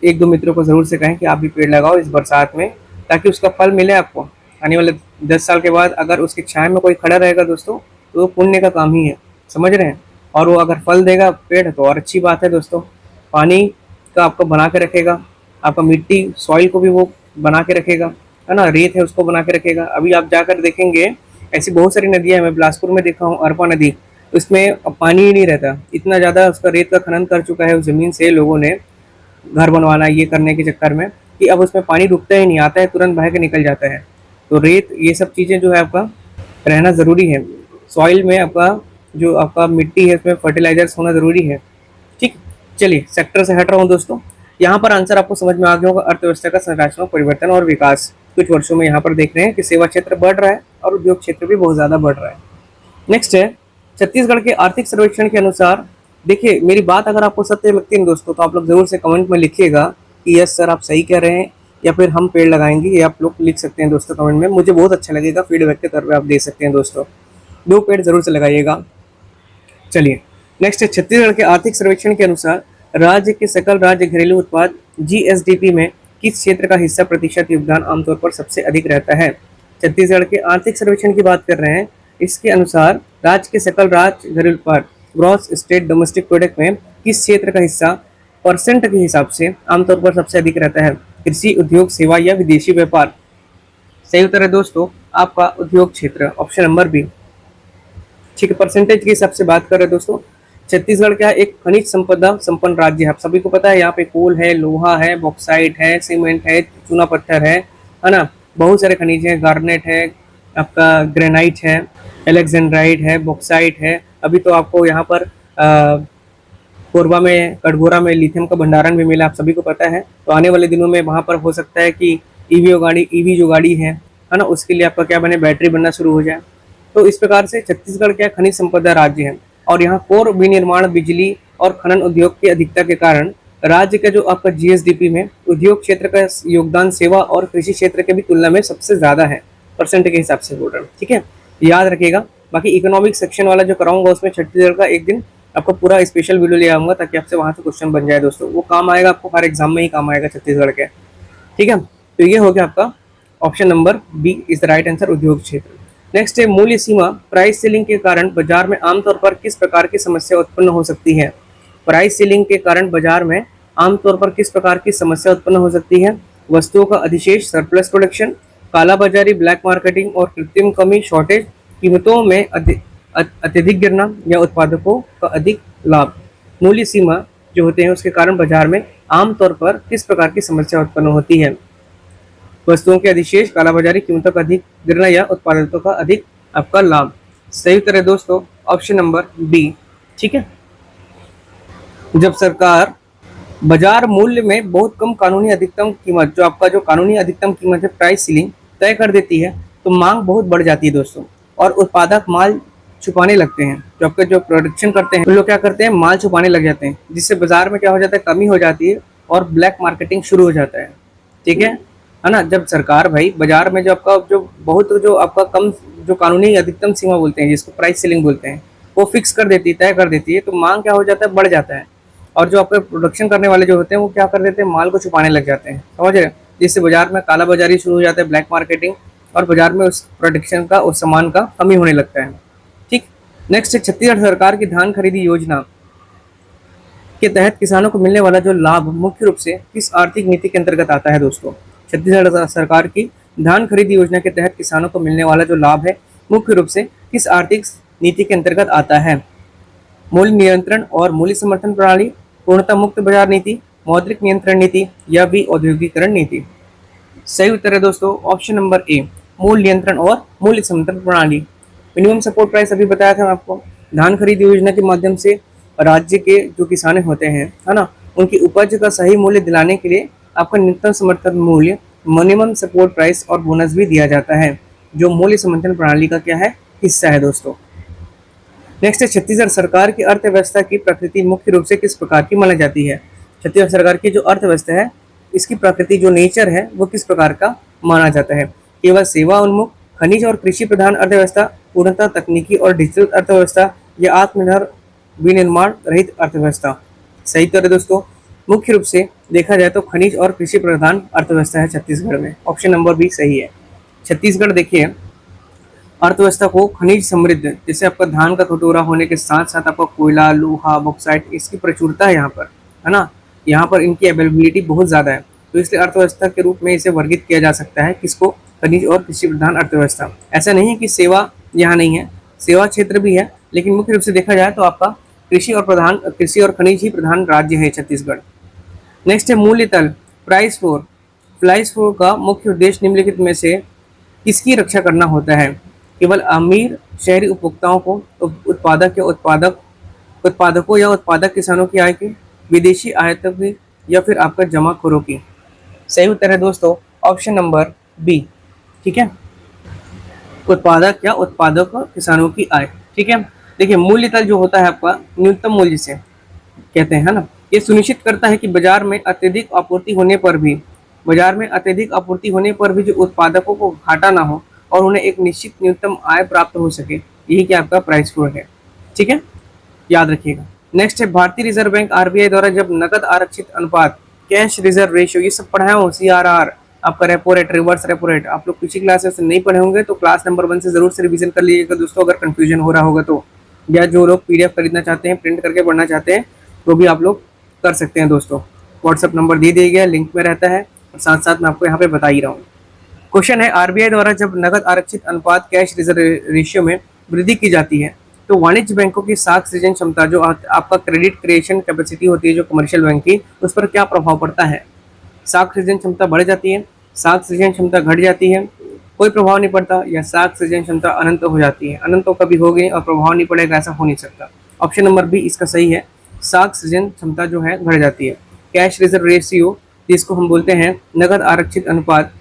एक दो मित्रों को ज़रूर से कहें कि आप भी पेड़ लगाओ इस बरसात में, ताकि उसका फल मिले आपको आने वाले 10 साल के बाद। अगर उसकी छाया में कोई खड़ा रहेगा दोस्तों तो वो पुण्य का काम ही है, समझ रहे हैं। और वो अगर फल देगा पेड़ तो और अच्छी बात है दोस्तों। पानी का आपको बना के रखेगा, आपका मिट्टी सॉइल को भी वो बना के रखेगा, है ना, रेत है उसको बना के रखेगा। अभी आप जाकर देखेंगे ऐसी बहुत सारी नदियाँ हैं, मैं बिलासपुर में देखा हूँ अरपा नदी, उसमें पानी ही नहीं रहता, इतना ज़्यादा उसका रेत का खनन कर चुका है उस ज़मीन से लोगों ने, घर बनवाना ये करने के चक्कर में, कि अब उसमें पानी रुकता ही नहीं, आता है तुरंत बह के निकल जाता है। तो रेत ये सब चीज़ें जो है आपका रहना ज़रूरी है। सॉइल में आपका जो आपका मिट्टी है उसमें फर्टिलाइजर्स होना ज़रूरी है। ठीक, चलिए सेक्टर से हट रहा हूँ दोस्तों। यहाँ पर आंसर आपको समझ में आ गया होगा, अर्थव्यवस्था का संरचनात्मक परिवर्तन और विकास। कुछ वर्षों में यहाँ पर देख रहे हैं कि सेवा क्षेत्र बढ़ रहा है और उद्योग क्षेत्र भी बहुत ज़्यादा बढ़ रहा है। नेक्स्ट है छत्तीसगढ़ के आर्थिक सर्वेक्षण के अनुसार। देखिए मेरी बात अगर आपको सत्य लगती है दोस्तों, तो आप लोग जरूर से कमेंट में लिखिएगा कि यस सर आप सही कह रहे हैं, या फिर हम पेड़ लगाएंगे, ये आप लोग लिख सकते हैं दोस्तों कमेंट में। मुझे बहुत अच्छा लगेगा, फीडबैक के तौर पे आप दे सकते हैं दोस्तों। 2 पेड़ जरूर से लगाइएगा। चलिए नेक्स्ट है छत्तीसगढ़ के आर्थिक सर्वेक्षण के अनुसार राज्य के सकल राज्य घरेलू उत्पाद जीएसडीपी में किस क्षेत्र का हिस्सा प्रतिशत योगदान आमतौर पर सबसे अधिक रहता है। छत्तीसगढ़ के आर्थिक सर्वेक्षण की बात कर रहे हैं। इसके अनुसार राज्य के सकल राज्य घरेलू उत्पाद ग्रॉस स्टेट डोमेस्टिक प्रोडक्ट में किस क्षेत्र का हिस्सा परसेंट के हिसाब से आमतौर पर सबसे अधिक रहता है। कृषि, उद्योग, सेवा या विदेशी व्यापार। सही उत्तर है दोस्तों आपका उद्योग क्षेत्र, ऑप्शन नंबर बी। ठीक है, परसेंटेज के हिसाब से बात कर रहे हैं दोस्तों। छत्तीसगढ़ क्या एक खनिज संपदा संपन्न राज्य है। आप सभी को पता है, यहाँ पे कोल है, लोहा है, बॉक्साइट है, सीमेंट है, चूना पत्थर है ना। बहुत सारे खनिज हैं, गार्नेट है, आपका ग्रेनाइट है, एलेक्जेंड्राइट है, बॉक्साइट है। अभी तो आपको यहाँ पर कोरबा में, कटघोरा में लिथियम का भंडारण भी मिला, आप सभी को पता है। तो आने वाले दिनों में वहाँ पर हो सकता है कि ईवी जो गाड़ी है ना, उसके लिए आपका क्या बने, बैटरी बनना शुरू हो जाए। तो इस प्रकार से छत्तीसगढ़ क्या खनिज संपदा राज्य है, और यहाँ कोर विनिर्माण, बिजली और खनन उद्योग की अधिकता के कारण राज्य का जो आपका जीएसडीपी में उद्योग क्षेत्र का योगदान सेवा और कृषि क्षेत्र के भी तुलना में सबसे ज्यादा है, परसेंट के हिसाब से बोल रहा हूँ। ठीक है, याद रखिएगा। बाकी इकोनॉमिक सेक्शन वाला जो कराऊंगा उसमें छत्तीसगढ़ का एक दिन आपको पूरा स्पेशल वीडियो ले आऊंगा, ताकि आपसे वहां से क्वेश्चन बन जाए दोस्तों। वो काम आएगा आपको, हर एग्जाम में ही काम आएगा छत्तीसगढ़ के। ठीक है, तो ये हो गया आपका option number B is the right answer, उद्योग क्षेत्र। नेक्स्ट है मूल्य सीमा, प्राइस सीलिंग के कारण बाजार में आमतौर पर किस प्रकार की समस्या उत्पन्न हो सकती है। प्राइस सीलिंग के कारण बाजार में आमतौर पर किस प्रकार की समस्या उत्पन्न हो सकती है। वस्तुओं का अधिशेष, सरप्लस प्रोडक्शन, कालाबाजारी, ब्लैक मार्केटिंग और कृत्रिम कमी, शॉर्टेज, कीमतों में अत्यधिक गिरना या उत्पादकों का अधिक लाभ। मूल्य सीमा जो होते हैं उसके कारण बाजार में आमतौर पर किस प्रकार की समस्या उत्पन्न होती है। वस्तुओं के अधिशेष, कालाबाजारी, कीमतों का अधिक गिरना या उत्पादकों का अधिक आपका लाभ। सही उत्तर है दोस्तों ऑप्शन नंबर बी। ठीक है, जब सरकार बाजार मूल्य में बहुत कम कानूनी अधिकतम कीमत, जो आपका जो कानूनी अधिकतम कीमत है, प्राइस सीलिंग तय कर देती है, तो मांग बहुत बढ़ जाती है दोस्तों, और उत्पादक माल छुपाने लगते हैं। जो आपका जो प्रोडक्शन करते हैं, तो लोग क्या करते हैं, माल छुपाने लग जाते हैं, जिससे बाजार में क्या हो जाता है, कमी हो जाती है और ब्लैक मार्केटिंग शुरू हो जाता है। ठीक है ना। जब सरकार भाई बाजार में जो आपका जो बहुत जो आपका कम जो कानूनी अधिकतम सीमा बोलते हैं, जिसको प्राइस सीलिंग बोलते हैं, वो फिक्स कर देती है, तय कर देती है, तो मांग क्या हो जाता है, बढ़ जाता है। और जो आपके प्रोडक्शन करने वाले जो होते हैं वो क्या कर देते हैं, माल को छुपाने लग जाते हैं, समझ रहे हैं, जिससे बाजार में कालाबाजारी शुरू हो जाता है, ब्लैक मार्केटिंग, और बाजार में उस प्रोडक्शन का, उस सामान का कमी होने लगता है। ठीक, नेक्स्ट है छत्तीसगढ़ सरकार की धान खरीदी योजना के तहत किसानों को मिलने वाला जो लाभ मुख्य रूप से किस आर्थिक नीति के अंतर्गत आता है दोस्तों। छत्तीसगढ़ सरकार की धान खरीदी योजना के तहत किसानों को मिलने वाला जो लाभ है मुख्य रूप से किस आर्थिक नीति के अंतर्गत आता है। मूल्य नियंत्रण और मूल्य समर्थन प्रणाली, पूर्णतः मुक्त बाजार नीति, मौद्रिक नियंत्रण नीति, या भी औद्योगिकरण नीति। सही उत्तर है दोस्तों ऑप्शन नंबर ए, मूल्य नियंत्रण और मूल्य समर्थन प्रणाली। मिनिमम सपोर्ट प्राइस अभी बताया था मैं आपको। धान खरीदी योजना के माध्यम से राज्य के जो किसान होते हैं, है ना, उनकी उपज का सही मूल्य दिलाने के लिए आपका न्यूनतम समर्थन मूल्य, मिनिमम सपोर्ट प्राइस और बोनस भी दिया जाता है, जो मूल्य समर्थन प्रणाली का क्या है, हिस्सा है दोस्तों। नेक्स्ट है छत्तीसगढ़ सरकार की अर्थव्यवस्था की प्रकृति मुख्य रूप से किस प्रकार की मानी जाती है। छत्तीसगढ़ सरकार की जो अर्थव्यवस्था है, इसकी प्रकृति जो नेचर है वो किस प्रकार का माना जाता है। केवल सेवा उन्मुख, खनिज और कृषि प्रधान अर्थव्यवस्था, पूर्णतः तकनीकी और डिजिटल अर्थव्यवस्था, या आत्मनिर्भर विनिर्माण रहित अर्थव्यवस्था। सही उत्तर है दोस्तों, मुख्य रूप से देखा जाए तो खनिज और कृषि प्रधान अर्थव्यवस्था है छत्तीसगढ़ में, ऑप्शन नंबर बी सही है। छत्तीसगढ़ देखिए अर्थव्यवस्था को खनिज समृद्ध, जैसे आपका धान का कटोरा होने के साथ साथ आपका कोयला, लोहा, बॉक्साइट, इसकी प्रचुरता है यहाँ पर, है ना। यहाँ पर इनकी अवेलेबिलिटी बहुत ज़्यादा है, तो इसलिए अर्थव्यवस्था के रूप में इसे वर्गीकृत किया जा सकता है, किसको, खनिज और कृषि प्रधान अर्थव्यवस्था। ऐसा नहीं है कि सेवा यहाँ नहीं है, सेवा क्षेत्र भी है, लेकिन मुख्य रूप से देखा जाए तो आपका कृषि और खनिज ही प्रधान राज्य है छत्तीसगढ़। नेक्स्ट है मूल्य तल, प्राइस फ्लोर। प्राइस फ्लोर का मुख्य उद्देश्य निम्नलिखित में से किसकी रक्षा करना होता है। केवल अमीर शहरी उपभोक्ताओं को, उत्पादकों या उत्पादक किसानों की आय के विदेशी आयातों की या फिर आपका जमाखोरों की? सही उत्तर है दोस्तों ऑप्शन नंबर बी। ठीक है, उत्पादक या उत्पादक किसानों की आय। ठीक है, देखिए मूल्य तल जो होता है आपका न्यूनतम मूल्य से कहते हैं, है ना, ये सुनिश्चित करता है कि बाजार में अत्यधिक आपूर्ति होने पर भी जो उत्पादकों को घाटा ना हो और उन्हें एक निश्चित न्यूनतम आय प्राप्त हो सके, यही क्या आपका प्राइस फ्लोर है। ठीक है, याद रखिएगा। नेक्स्ट है भारतीय रिजर्व बैंक आरबीआई द्वारा जब नकद आरक्षित अनुपात, कैश रिजर्व रेशियो, ये सब पढ़ाया हो, सीआरआर, आपका repo rate, reverse repo rate, आप लोग पिछली क्लासेस नहीं पढ़े होंगे तो क्लास नंबर 1 से जरूर से रिवीजन कर लीजिएगा दोस्तों, अगर कंफ्यूजन हो रहा होगा तो, या जो लोग पीडीएफ खरीदना चाहते हैं, प्रिंट करके पढ़ना चाहते हैं, वो भी आप लोग कर सकते हैं दोस्तों। व्हाट्सअप नंबर दे दिया गया, लिंक में रहता है, और साथ साथ मैं आपको यहाँ पे बता ही रहा हूँ। क्वेश्चन है आरबीआई द्वारा जब नकद आरक्षित अनुपात कैश रिजर्व रेशियो में वृद्धि की जाती है तो वाणिज्य बैंकों की साख सृजन क्षमता, जो आपका क्रेडिट क्रिएशन कैपेसिटी होती है जो कमर्शियल बैंक की, उस पर क्या प्रभाव पड़ता है? साख सृजन क्षमता बढ़ जाती है, साख सृजन क्षमता घट जाती है, कोई प्रभाव नहीं पड़ता, या साख सृजन क्षमता अनंत हो जाती है? अनंत तो कभी होगी और प्रभाव नहीं पड़ेगा, ऐसा हो नहीं सकता। ऑप्शन नंबर बी इसका सही है, साख सृजन क्षमता जो है घट जाती है। कैश रिजर्व रेशियो, जिसको हम बोलते हैं नगद आरक्षित अनुपात,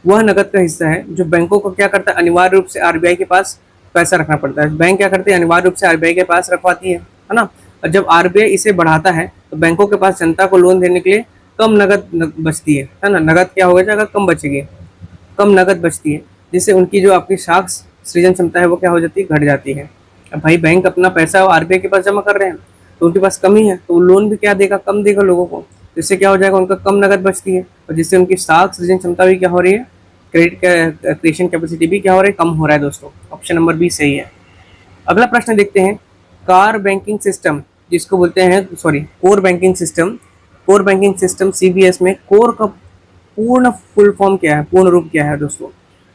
वह नकद का हिस्सा है जो बैंकों को क्या करता है, अनिवार्य रूप से आरबीआई के पास पैसा रखना पड़ता है। बैंक क्या करते हैं, अनिवार्य रूप से आरबीआई के पास रखवाती है ना। और जब आरबीआई इसे बढ़ाता है तो बैंकों के पास जनता को लोन देने के लिए कम नगद बचती है ना। नगद क्या होगा, अगर कम बचेगी, कम नगद बचती है, जिससे उनकी जो आपकी साख सृजन क्षमता है वो क्या हो जाती है, घट जाती है। अब भाई बैंक अपना पैसा आरबीआई के पास जमा कर रहे हैं तो उनके पास कमी है, तो लोन भी क्या देगा, कम देगा लोगों को, जिससे क्या हो जाएगा, उनका कम नगद बचती है, और जिससे उनकी साख सृजन क्षमता भी क्या हो रही है, क्रेडिट क्रिएशन कैपेसिटी भी क्या हो रहा है, कम हो रहा है दोस्तों। ऑप्शन नंबर बी सही है। अगला प्रश्न देखते हैं, कार बैंकिंग सिस्टम, जिसको बोलते हैं core banking system, core banking system CBS में कोर का पूर्ण फुल फॉर्म क्या है, पूर्ण रूप क्या है दोस्तों?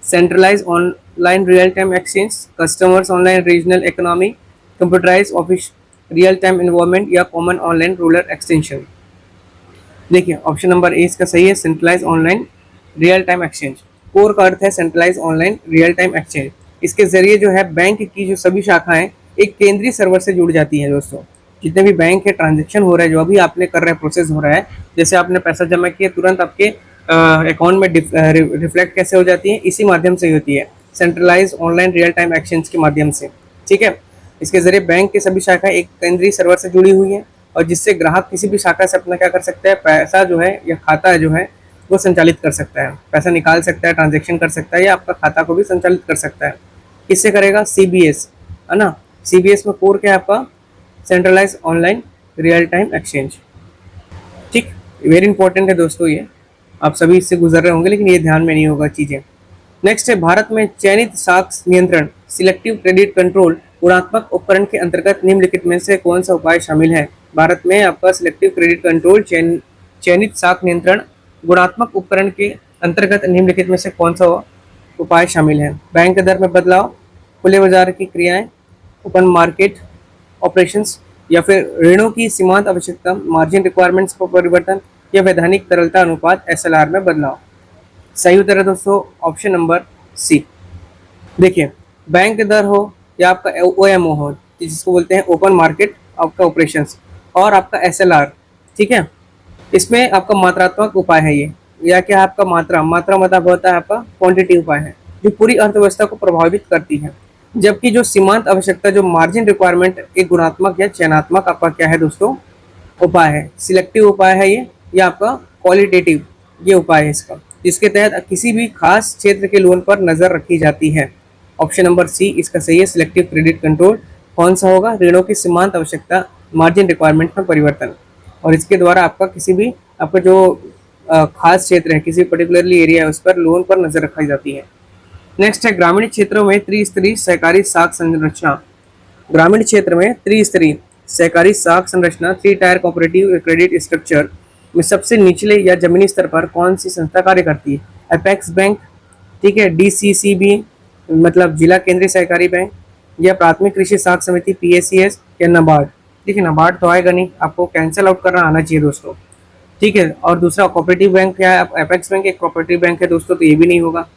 Centralize online real time exchange, customers online regional economy, computerize office real time involvement, या कॉमन ऑनलाइन रूरल एक्सटेंशन? देखिए ऑप्शन नंबर ए इसका सही है, centralize online real time exchange. CORE का अर्थ है centralize online real time exchange. इसके जरिए जो है बैंक की जो सभी शाखाएं एक केंद्रीय सर्वर से जुड़ जाती हैं दोस्तों। जितने भी बैंक के ट्रांजेक्शन हो रहा है, जो अभी आपने कर रहे हैं, प्रोसेस हो रहा है, जैसे आपने पैसा जमा किया तुरंत आपके अकाउंट में रिफ्लेक्ट कैसे हो जाती है, इसी माध्यम से होती है, centralize online real time exchange के माध्यम से। ठीक है, इसके जरिए बैंक की सभी शाखाएं एक केंद्रीय सर्वर से जुड़ी हुई है, और जिससे ग्राहक किसी भी शाखा से अपना क्या कर सकता है, पैसा जो है या खाता जो है वो संचालित कर सकता है, पैसा निकाल सकता है, ट्रांजैक्शन कर सकता है, या आपका खाता को भी संचालित कर सकता है। किससे करेगा, सीबीएस, है ना। सीबीएस में कोर क्या है आपका, centralize online real time exchange. ठीक, वेरी इंपॉर्टेंट है दोस्तों, ये आप सभी इससे गुजर रहे होंगे लेकिन ये ध्यान में नहीं होगा चीज़ें। नेक्स्ट है, भारत में चयनित साख नियंत्रण, सिलेक्टिव क्रेडिट कंट्रोल गुणात्मक उपकरण के अंतर्गत निम्नलिखित में से कौन सा उपाय शामिल है? भारत में आपका सिलेक्टिव क्रेडिट कंट्रोल, चयनित साख नियंत्रण गुणात्मक उपकरण के अंतर्गत निम्नलिखित में से कौन सा उपाय शामिल है? बैंक दर में बदलाव, खुले बाजार की क्रियाएं, ओपन मार्केट ऑपरेशंस, या फिर ऋणों की सीमांत आवश्यकता, मार्जिन रिक्वायरमेंट्स पर परिवर्तन, या वैधानिक तरलता अनुपात एसएलआर में बदलाव? सही उत्तर है दोस्तों ऑप्शन नंबर सी। देखिए बैंक दर हो या आपका ओएमओ हो, जिसको बोलते हैं ओपन मार्केट आपका ऑपरेशंस, और आपका एसएलआर, ठीक है, इसमें आपका मात्रात्मक उपाय है ये, या क्या आपका मात्रा मतलब होता है आपका क्वांटिटी उपाय है, जो पूरी अर्थव्यवस्था को प्रभावित करती है। जबकि जो सीमांत आवश्यकता, जो मार्जिन रिक्वायरमेंट, एक गुणात्मक या चयनात्मक आपका क्या है दोस्तों, उपाय है, सिलेक्टिव उपाय है ये, या आपका क्वालिटेटिव ये उपाय है इसका, जिसके तहत किसी भी खास क्षेत्र के लोन पर नजर रखी जाती है। ऑप्शन नंबर सी इसका सही है, सिलेक्टिव क्रेडिट कंट्रोल। कौन सा होगा, ऋणों की सीमांत आवश्यकता, मार्जिन रिक्वायरमेंट में परिवर्तन, और इसके द्वारा आपका किसी भी आपका जो खास क्षेत्र है, किसी पर्टिकुलरली एरिया है, उस पर लोन पर नजर रखी जाती है। नेक्स्ट है, ग्रामीण क्षेत्रों में त्रिस्तरीय सहकारी साख संरचना, ग्रामीण क्षेत्र में त्रिस्तरीय सहकारी साख संरचना, 3 टायर कोऑपरेटिव क्रेडिट स्ट्रक्चर में सबसे निचले या जमीनी स्तर पर कौन सी संस्था कार्य करती है? अपेक्स बैंक, ठीक है, डीसीसीबी मतलब जिला केंद्रीय सहकारी बैंक, या प्राथमिक कृषि साख समिति पीएसीएस, या नाबार्ड? देखिए नाबार्ड तो आएगा नहीं, आपको कैंसिल आउट करना आना चाहिए दोस्तों, ठीक है। और दूसरा कोऑपरेटिव बैंक क्या है, अपेक्स बैंक एक कोऑपरेटिव बैंक है दोस्तों, तो ये भी नहीं होगा।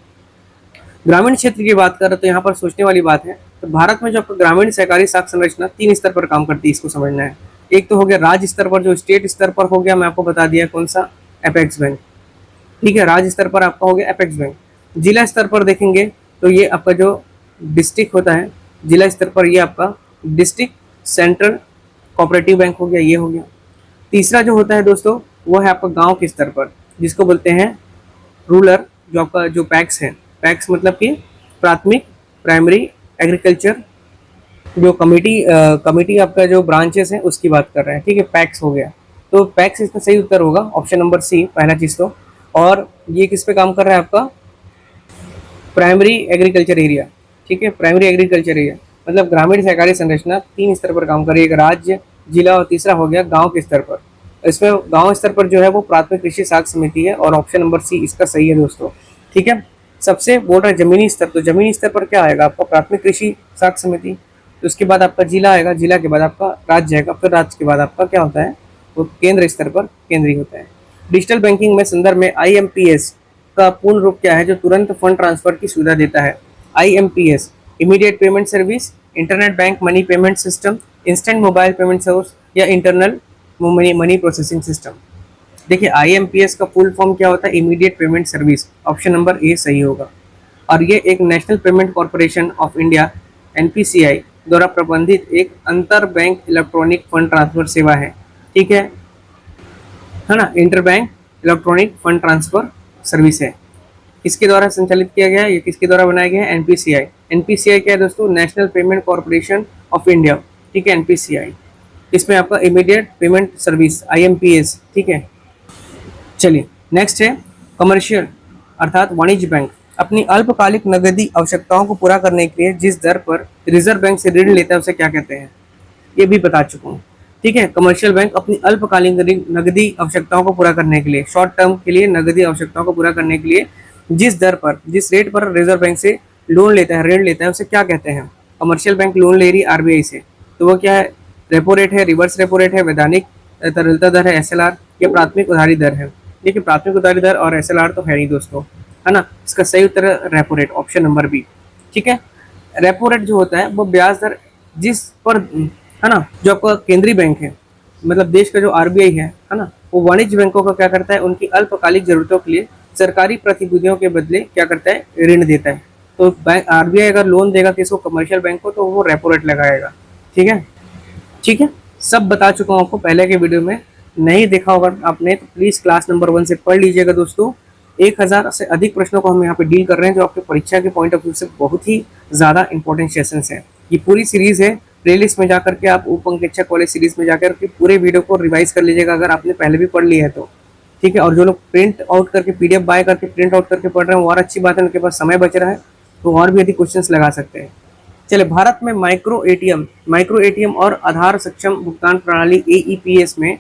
ग्रामीण क्षेत्र की बात करें तो यहाँ पर सोचने वाली बात है, तो भारत में जो आपका ग्रामीण सहकारी साख संरचना 3 स्तर पर काम करती है, इसको समझना है। एक तो हो गया राज्य स्तर पर, जो स्टेट स्तर पर हो गया मैं आपको बता दिया कौन सा, अपेक्स बैंक। ठीक है, राज्य स्तर पर आपका हो गया अपेक्स बैंक। जिला स्तर पर देखेंगे तो ये आपका जो डिस्ट्रिक्ट होता है, जिला स्तर पर ये आपका डिस्ट्रिक्ट सेंट्रल कोऑपरेटिव बैंक हो गया, ये हो गया। तीसरा जो होता है दोस्तों वो है आपका गांव के स्तर पर, जिसको बोलते हैं रूरल, जो आपका जो पैक्स है, पैक्स मतलब कि प्राथमिक प्राइमरी एग्रीकल्चर जो कमिटी आपका जो ब्रांचेस है उसकी बात कर रहे हैं। ठीक है, पैक्स हो गया, तो पैक्स इसका सही उत्तर होगा ऑप्शन नंबर सी, पहला चीज तो। और ये किस पे काम कर रहा है आपका, प्राइमरी एग्रीकल्चर एरिया। ठीक है, प्राइमरी एग्रीकल्चर एरिया मतलब ग्रामीण सहकारी संरचना तीन स्तर पर काम कर रही है, एक राज्य, जिला और तीसरा हो गया गांव के स्तर पर। इसमें गांव स्तर पर जो है वो प्राथमिक कृषि साख समिति है और ऑप्शन नंबर सी इसका सही है दोस्तों। ठीक है, सबसे बोल रहा है जमीनी स्तर, तो जमीनी स्तर पर क्या आएगा आपका, प्राथमिक कृषि साख समिति। तो उसके बाद आपका जिला आएगा, जिला के बाद आपका राज्य आएगा, फिर राज्य के बाद आपका क्या होता है, वो केंद्र स्तर पर केंद्रीय होता है। डिजिटल बैंकिंग में संदर्भ में IMPS का पूर्ण रूप क्या है, जो तुरंत फंड ट्रांसफर की सुविधा देता है। IMPS immediate payment service, internet bank money payment system, instant mobile payment source या इंटरनल मनी प्रोसेसिंग सिस्टम। देखिए IMPS का फुल फॉर्म क्या होता है, immediate payment service, option number ए सही होगा। और ये एक national payment corporation of India NPCI द्वारा प्रबंधित एक अंतर बैंक इलेक्ट्रॉनिक फंड ट्रांसफर सेवा है। ठीक है ना, inter bank electronic fund transfer service है। किसके द्वारा संचालित किया गया है, ये किसके द्वारा बनाया गया है, NPCI। NPCI क्या है दोस्तों, national payment corporation of India. ठीक है, NPCI, इसमें आपका इमीडिएट पेमेंट सर्विस IMPS। ठीक है, चलिए नेक्स्ट है कमर्शियल अर्थात वाणिज्य बैंक अपनी अल्पकालिक नगदी आवश्यकताओं को पूरा करने के लिए जिस दर पर रिजर्व बैंक से ऋण लेता है उसे क्या कहते हैं, ये भी बता चुका हूँ। ठीक है, कमर्शियल बैंक अपनी अल्पकालीन नगदी आवश्यकताओं को पूरा करने के लिए, शॉर्ट टर्म के लिए नगदी आवश्यकताओं को पूरा करने के लिए जिस दर पर, जिस रेट पर रिजर्व बैंक से लोन लेता है, ऋण लेता है, उसे क्या कहते हैं। कमर्शियल बैंक लोन ले रही है RBI से, तो वो क्या है, रेपो रेट है, रिवर्स रेपो रेट है, वैधानिक तरलता दर है SLR, या प्राथमिक उधारी दर है। देखिए प्राथमिक उधारी दर और SLR तो है नहीं दोस्तों, है ना, इसका सही उत्तर है repo rate, option number B. ठीक है, रेपो रेट जो होता है वो ब्याज दर जिस पर, है ना, जो आपका केंद्रीय बैंक है, मतलब देश का जो RBI है ना, वो वाणिज्य बैंकों का क्या करता है, उनकी अल्पकालिक जरूरतों के लिए सरकारी प्रतिभूतियों के बदले क्या करता है, ऋण देता है। तो बैंक RBI अगर लोन देगा किसको, कमर्शियल बैंक को, तो वो रेपो रेट लगाएगा। ठीक है, ठीक है, सब बता चुका हूँ आपको पहले के वीडियो में, नहीं देखा होगा आपने तो प्लीज क्लास नंबर 1 से पढ़ लीजिएगा दोस्तों। 1000 से अधिक प्रश्नों को हम यहाँ पे डील कर रहे हैं, जो आपके परीक्षा के पॉइंट ऑफ व्यू से बहुत ही ज्यादा इंपॉर्टेंट सेशंस हैं। ये पूरी सीरीज है, प्लेलिस्ट में जाकर के आप उप अंकेक्षक वाले सीरीज में जाकर के पूरे वीडियो को रिवाइज कर लीजिएगा अगर आपने पहले भी पढ़ लिया है तो। ठीक है, और जो लोग प्रिंट आउट करके PDF बाय करके प्रिंट आउट करके पढ़ रहे हैं वो और अच्छी बात है, उनके पास समय बच रहा है तो और भी अधिक क्वेश्चंस लगा सकते हैं। चलिए, भारत में माइक्रो एटीएम और आधार सक्षम भुगतान प्रणाली AEPS में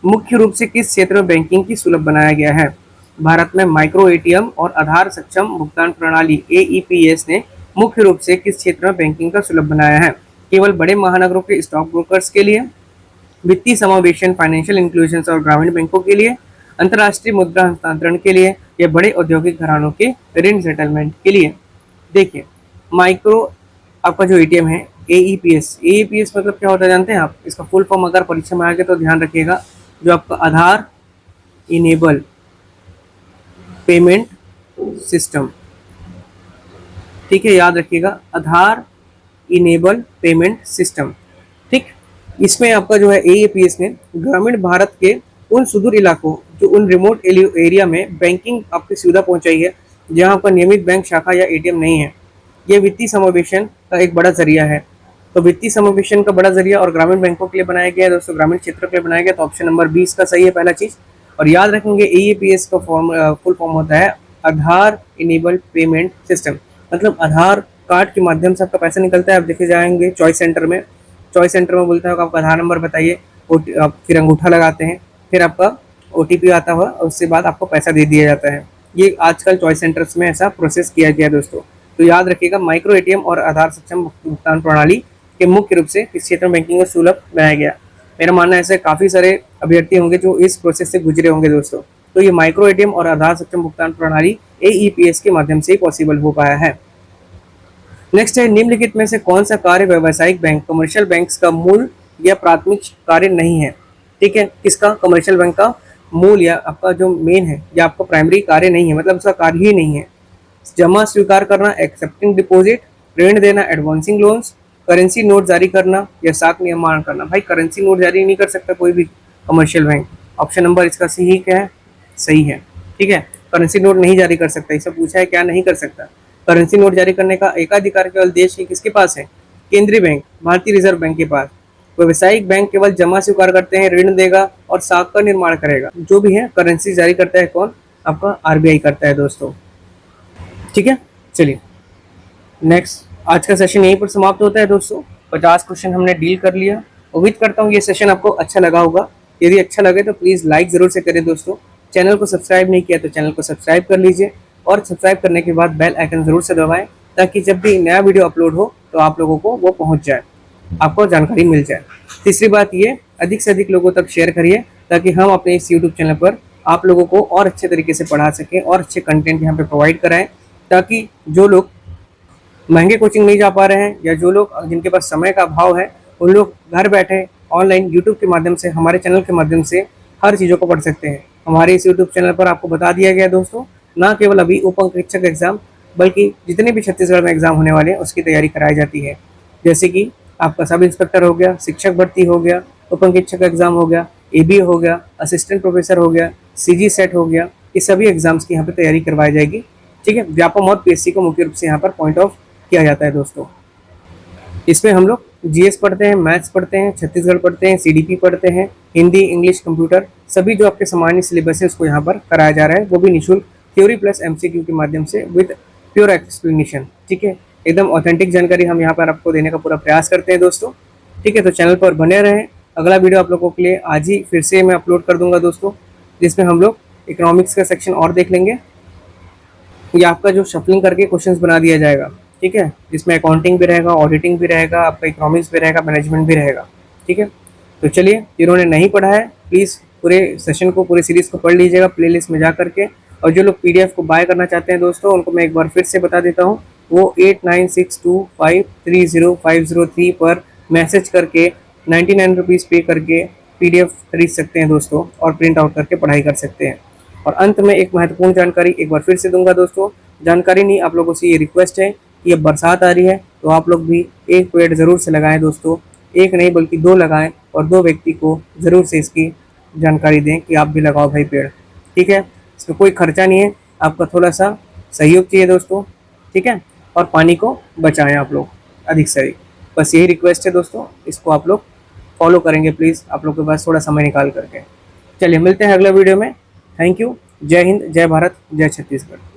मुख्य रूप से किस क्षेत्र में बैंकिंग की सुलभ बनाया गया है। भारत में माइक्रो एटीएम और आधार सक्षम भुगतान प्रणाली AEPS ने मुख्य रूप से किस क्षेत्र में बैंकिंग का सुलभ बनाया है। केवल बड़े महानगरों के स्टॉक ब्रोकर्स के लिए, वित्तीय समावेशन फाइनेंशियल इंक्लूजन और ग्रामीण बैंकों के लिए, अंतर्राष्ट्रीय मुद्रा हस्तांतरण के लिए, या बड़े औद्योगिक घरानों के ऋण सेटलमेंट के लिए। देखिए माइक्रो आपका जो ATM है AEPS मतलब क्या होता है जानते हैं आप, इसका फुल फॉर्म अगर परीक्षा में आ गया तो ध्यान रखिएगा, जो आपका आधार इनेबल पेमेंट सिस्टम। ठीक है, याद रखिएगा, आधार इनेबल पेमेंट सिस्टम। ठीक, इसमें आपका जो है AEPS ने ग्रामीण भारत के उन सुदूर इलाकों, जो उन रिमोट एरिया में बैंकिंग आपकी सुविधा पहुंचाई है जहां पर नियमित बैंक शाखा या ATM नहीं है। ये वित्तीय समावेशन का एक बड़ा जरिया है। तो वित्तीय समावेशन का बड़ा जरिया और ग्रामीण बैंकों के लिए बनाया गया है दोस्तों, ग्रामीण क्षेत्रों के लिए बनाया गया, तो ऑप्शन नंबर 20 का सही है पहला चीज। और याद रखेंगे AEPS का फुल फॉर्म होता है आधार इनेबल पेमेंट सिस्टम, मतलब आधार कार्ड के माध्यम से आपका पैसा निकलता है। आप देखे जाएंगे चॉइस सेंटर में बोलता है आपका आधार नंबर बताइए, आप फिर अंगूठा लगाते हैं, फिर आपका OTP आता हुआ और उसके बाद आपको पैसा दे दिया जाता है। ये आजकल चॉइस सेंटर्स में ऐसा प्रोसेस किया गया दोस्तों। तो याद रखिएगा, माइक्रो ATM और आधार सक्षम भुगतान प्रणाली के मुख्य रूप से किस क्षेत्र में बैंकिंग को सुलभ बनाया गया। मेरा मानना है ऐसे काफी सारे अभ्यर्थी होंगे जो इस प्रोसेस से गुजरे होंगे दोस्तों। तो ये माइक्रो ATM और आधार सक्षम भुगतान प्रणाली AEPS के माध्यम से ही पॉसिबल हो पाया है। नेक्स्ट है, निम्नलिखित में से कौन सा कार्य व्यावसायिक बैंक कमर्शियल बैंक्स का मूल या प्राथमिक कार्य नहीं है। ठीक है, किसका? कमर्शियल बैंक का मूल या आपका जो मेन है या आपका प्राइमरी कार्य नहीं है, मतलब उसका कार्य ही नहीं है। जमा स्वीकार करना, एक्सेप्टिंग डिपॉजिट, ऋण देना, एडवांसिंग लोन्स, करेंसी नोट जारी करना या साख निर्माण करना। भाई करेंसी नोट जारी नहीं कर सकता कोई भी कमर्शियल बैंक। ऑप्शन नंबर इसका सही क्या है? सही है। ठीक है, करेंसी नोट नहीं जारी कर सकता। इससे पूछा है क्या नहीं कर सकता। करेंसी नोट जारी करने का एकाधिकार केवल देश के किसके पास है? केंद्रीय बैंक, भारतीय रिजर्व बैंक के पास। व्यवसायिक बैंक केवल जमा स्वीकार करते हैं, ऋण देगा और साख का निर्माण करेगा। जो भी है करेंसी जारी करता है कौन? आपका आरबीआई करता है दोस्तों। ठीक है, चलिए नेक्स्ट। आज का सेशन यहीं पर समाप्त होता है दोस्तों। 50 क्वेश्चन हमने डील कर लिया। उम्मीद करता हूँ ये सेशन आपको अच्छा लगा होगा। यदि अच्छा लगे तो प्लीज़ लाइक ज़रूर से करें दोस्तों। चैनल को सब्सक्राइब नहीं किया तो चैनल को सब्सक्राइब कर लीजिए और सब्सक्राइब करने के बाद बेल आइकन ज़रूर से दबाएं, ताकि जब भी नया वीडियो अपलोड हो तो आप लोगों को वो पहुँच जाए, आपको जानकारी मिल जाए। तीसरी बात ये, अधिक से अधिक लोगों तक शेयर करिए, ताकि हम अपने इस यूट्यूब चैनल पर आप लोगों को और अच्छे तरीके से पढ़ा सकें और अच्छे कंटेंट यहाँ पे प्रोवाइड कराएं, ताकि जो लोग महंगे कोचिंग नहीं जा पा रहे हैं या जो लोग जिनके पास समय का अभाव है, उन लोग घर बैठे ऑनलाइन यूट्यूब के माध्यम से, हमारे चैनल के माध्यम से हर चीज़ों को पढ़ सकते हैं। हमारे इस यूट्यूब चैनल पर आपको बता दिया गया दोस्तों, ना केवल अभी उप अंक शिक्षक एग्जाम, बल्कि जितने भी छत्तीसगढ़ में एग्जाम होने वाले हैं उसकी तैयारी कराई जाती है। जैसे कि आपका सब इंस्पेक्टर हो गया, शिक्षक भर्ती हो गया, उप अंक शिक्षक एग्जाम हो गया, एबीए हो गया, असिस्टेंट प्रोफेसर हो गया, सीजी सेट हो गया। ये सभी एग्जाम्स की यहाँ पे तैयारी करवाई जाएगी। ठीक है, व्यापम और पीएससी को मुख्य रूप से यहाँ पर पॉइंट ऑफ किया जाता है दोस्तों। इसमें हम लोग जीएस पढ़ते हैं, मैथ्स पढ़ते हैं, छत्तीसगढ़ पढ़ते हैं, सीडीपी पढ़ते हैं, हिंदी, इंग्लिश, कंप्यूटर, सभी जो आपके सामान्य सिलेबस है उसको यहाँ पर कराया जा रहा है, वो भी निःशुल्क, थ्योरी प्लस एमसीक्यू के माध्यम से विद प्योर एक्सप्लेनेशन। ठीक है, एकदम ऑथेंटिक जानकारी हम यहाँ पर आपको देने का पूरा प्रयास करते हैं दोस्तों। ठीक है, तो चैनल पर बने रहें। अगला वीडियो आप लोगों के लिए आज ही फिर से मैं अपलोड कर दूंगा दोस्तों, जिसमें हम लोग इकोनॉमिक्स का सेक्शन और देख लेंगे। ये आपका जो शफलिंग करके क्वेश्चंस बना दिया जाएगा। ठीक है, जिसमें अकाउंटिंग भी रहेगा, ऑडिटिंग भी रहेगा, आपका इकोनॉमिक्स भी रहेगा, मैनेजमेंट भी रहेगा। ठीक है, तो चलिए, जिन्होंने नहीं पढ़ा है प्लीज़ पूरे सेशन को, पूरे सीरीज़ को पढ़ लीजिएगा प्लेलिस्ट में जा करके। और जो लोग पीडीएफ को बाय करना चाहते हैं दोस्तों, उनको मैं एक बार फिर से बता देता हूँ, वो 8962530503 पर मैसेज करके 99 रुपीज़ पे करके पीडीएफ खरीद सकते हैं दोस्तों, और प्रिंट आउट करके पढ़ाई कर सकते हैं। और अंत में एक महत्वपूर्ण जानकारी एक बार फिर से दूंगा दोस्तों। जानकारी नहीं, आप लोगों से ये रिक्वेस्ट है कि अब बरसात आ रही है तो आप लोग भी एक पेड़ ज़रूर से लगाएं दोस्तों। एक नहीं बल्कि 2 लगाएं, और 2 व्यक्ति को ज़रूर से इसकी जानकारी दें कि आप भी लगाओ भाई पेड़। ठीक है, इसमें कोई खर्चा नहीं है, आपका थोड़ा सा सहयोग चाहिए दोस्तों। ठीक है, और पानी को बचाएं आप लोग अधिक से अधिक, बस यही रिक्वेस्ट है दोस्तों। इसको आप लोग फॉलो करेंगे प्लीज़, आप लोग के पास थोड़ा समय निकाल करके। चलिए मिलते हैं अगले वीडियो में। Thank you. जय हिंद, जय भारत, जय छत्तीसगढ़।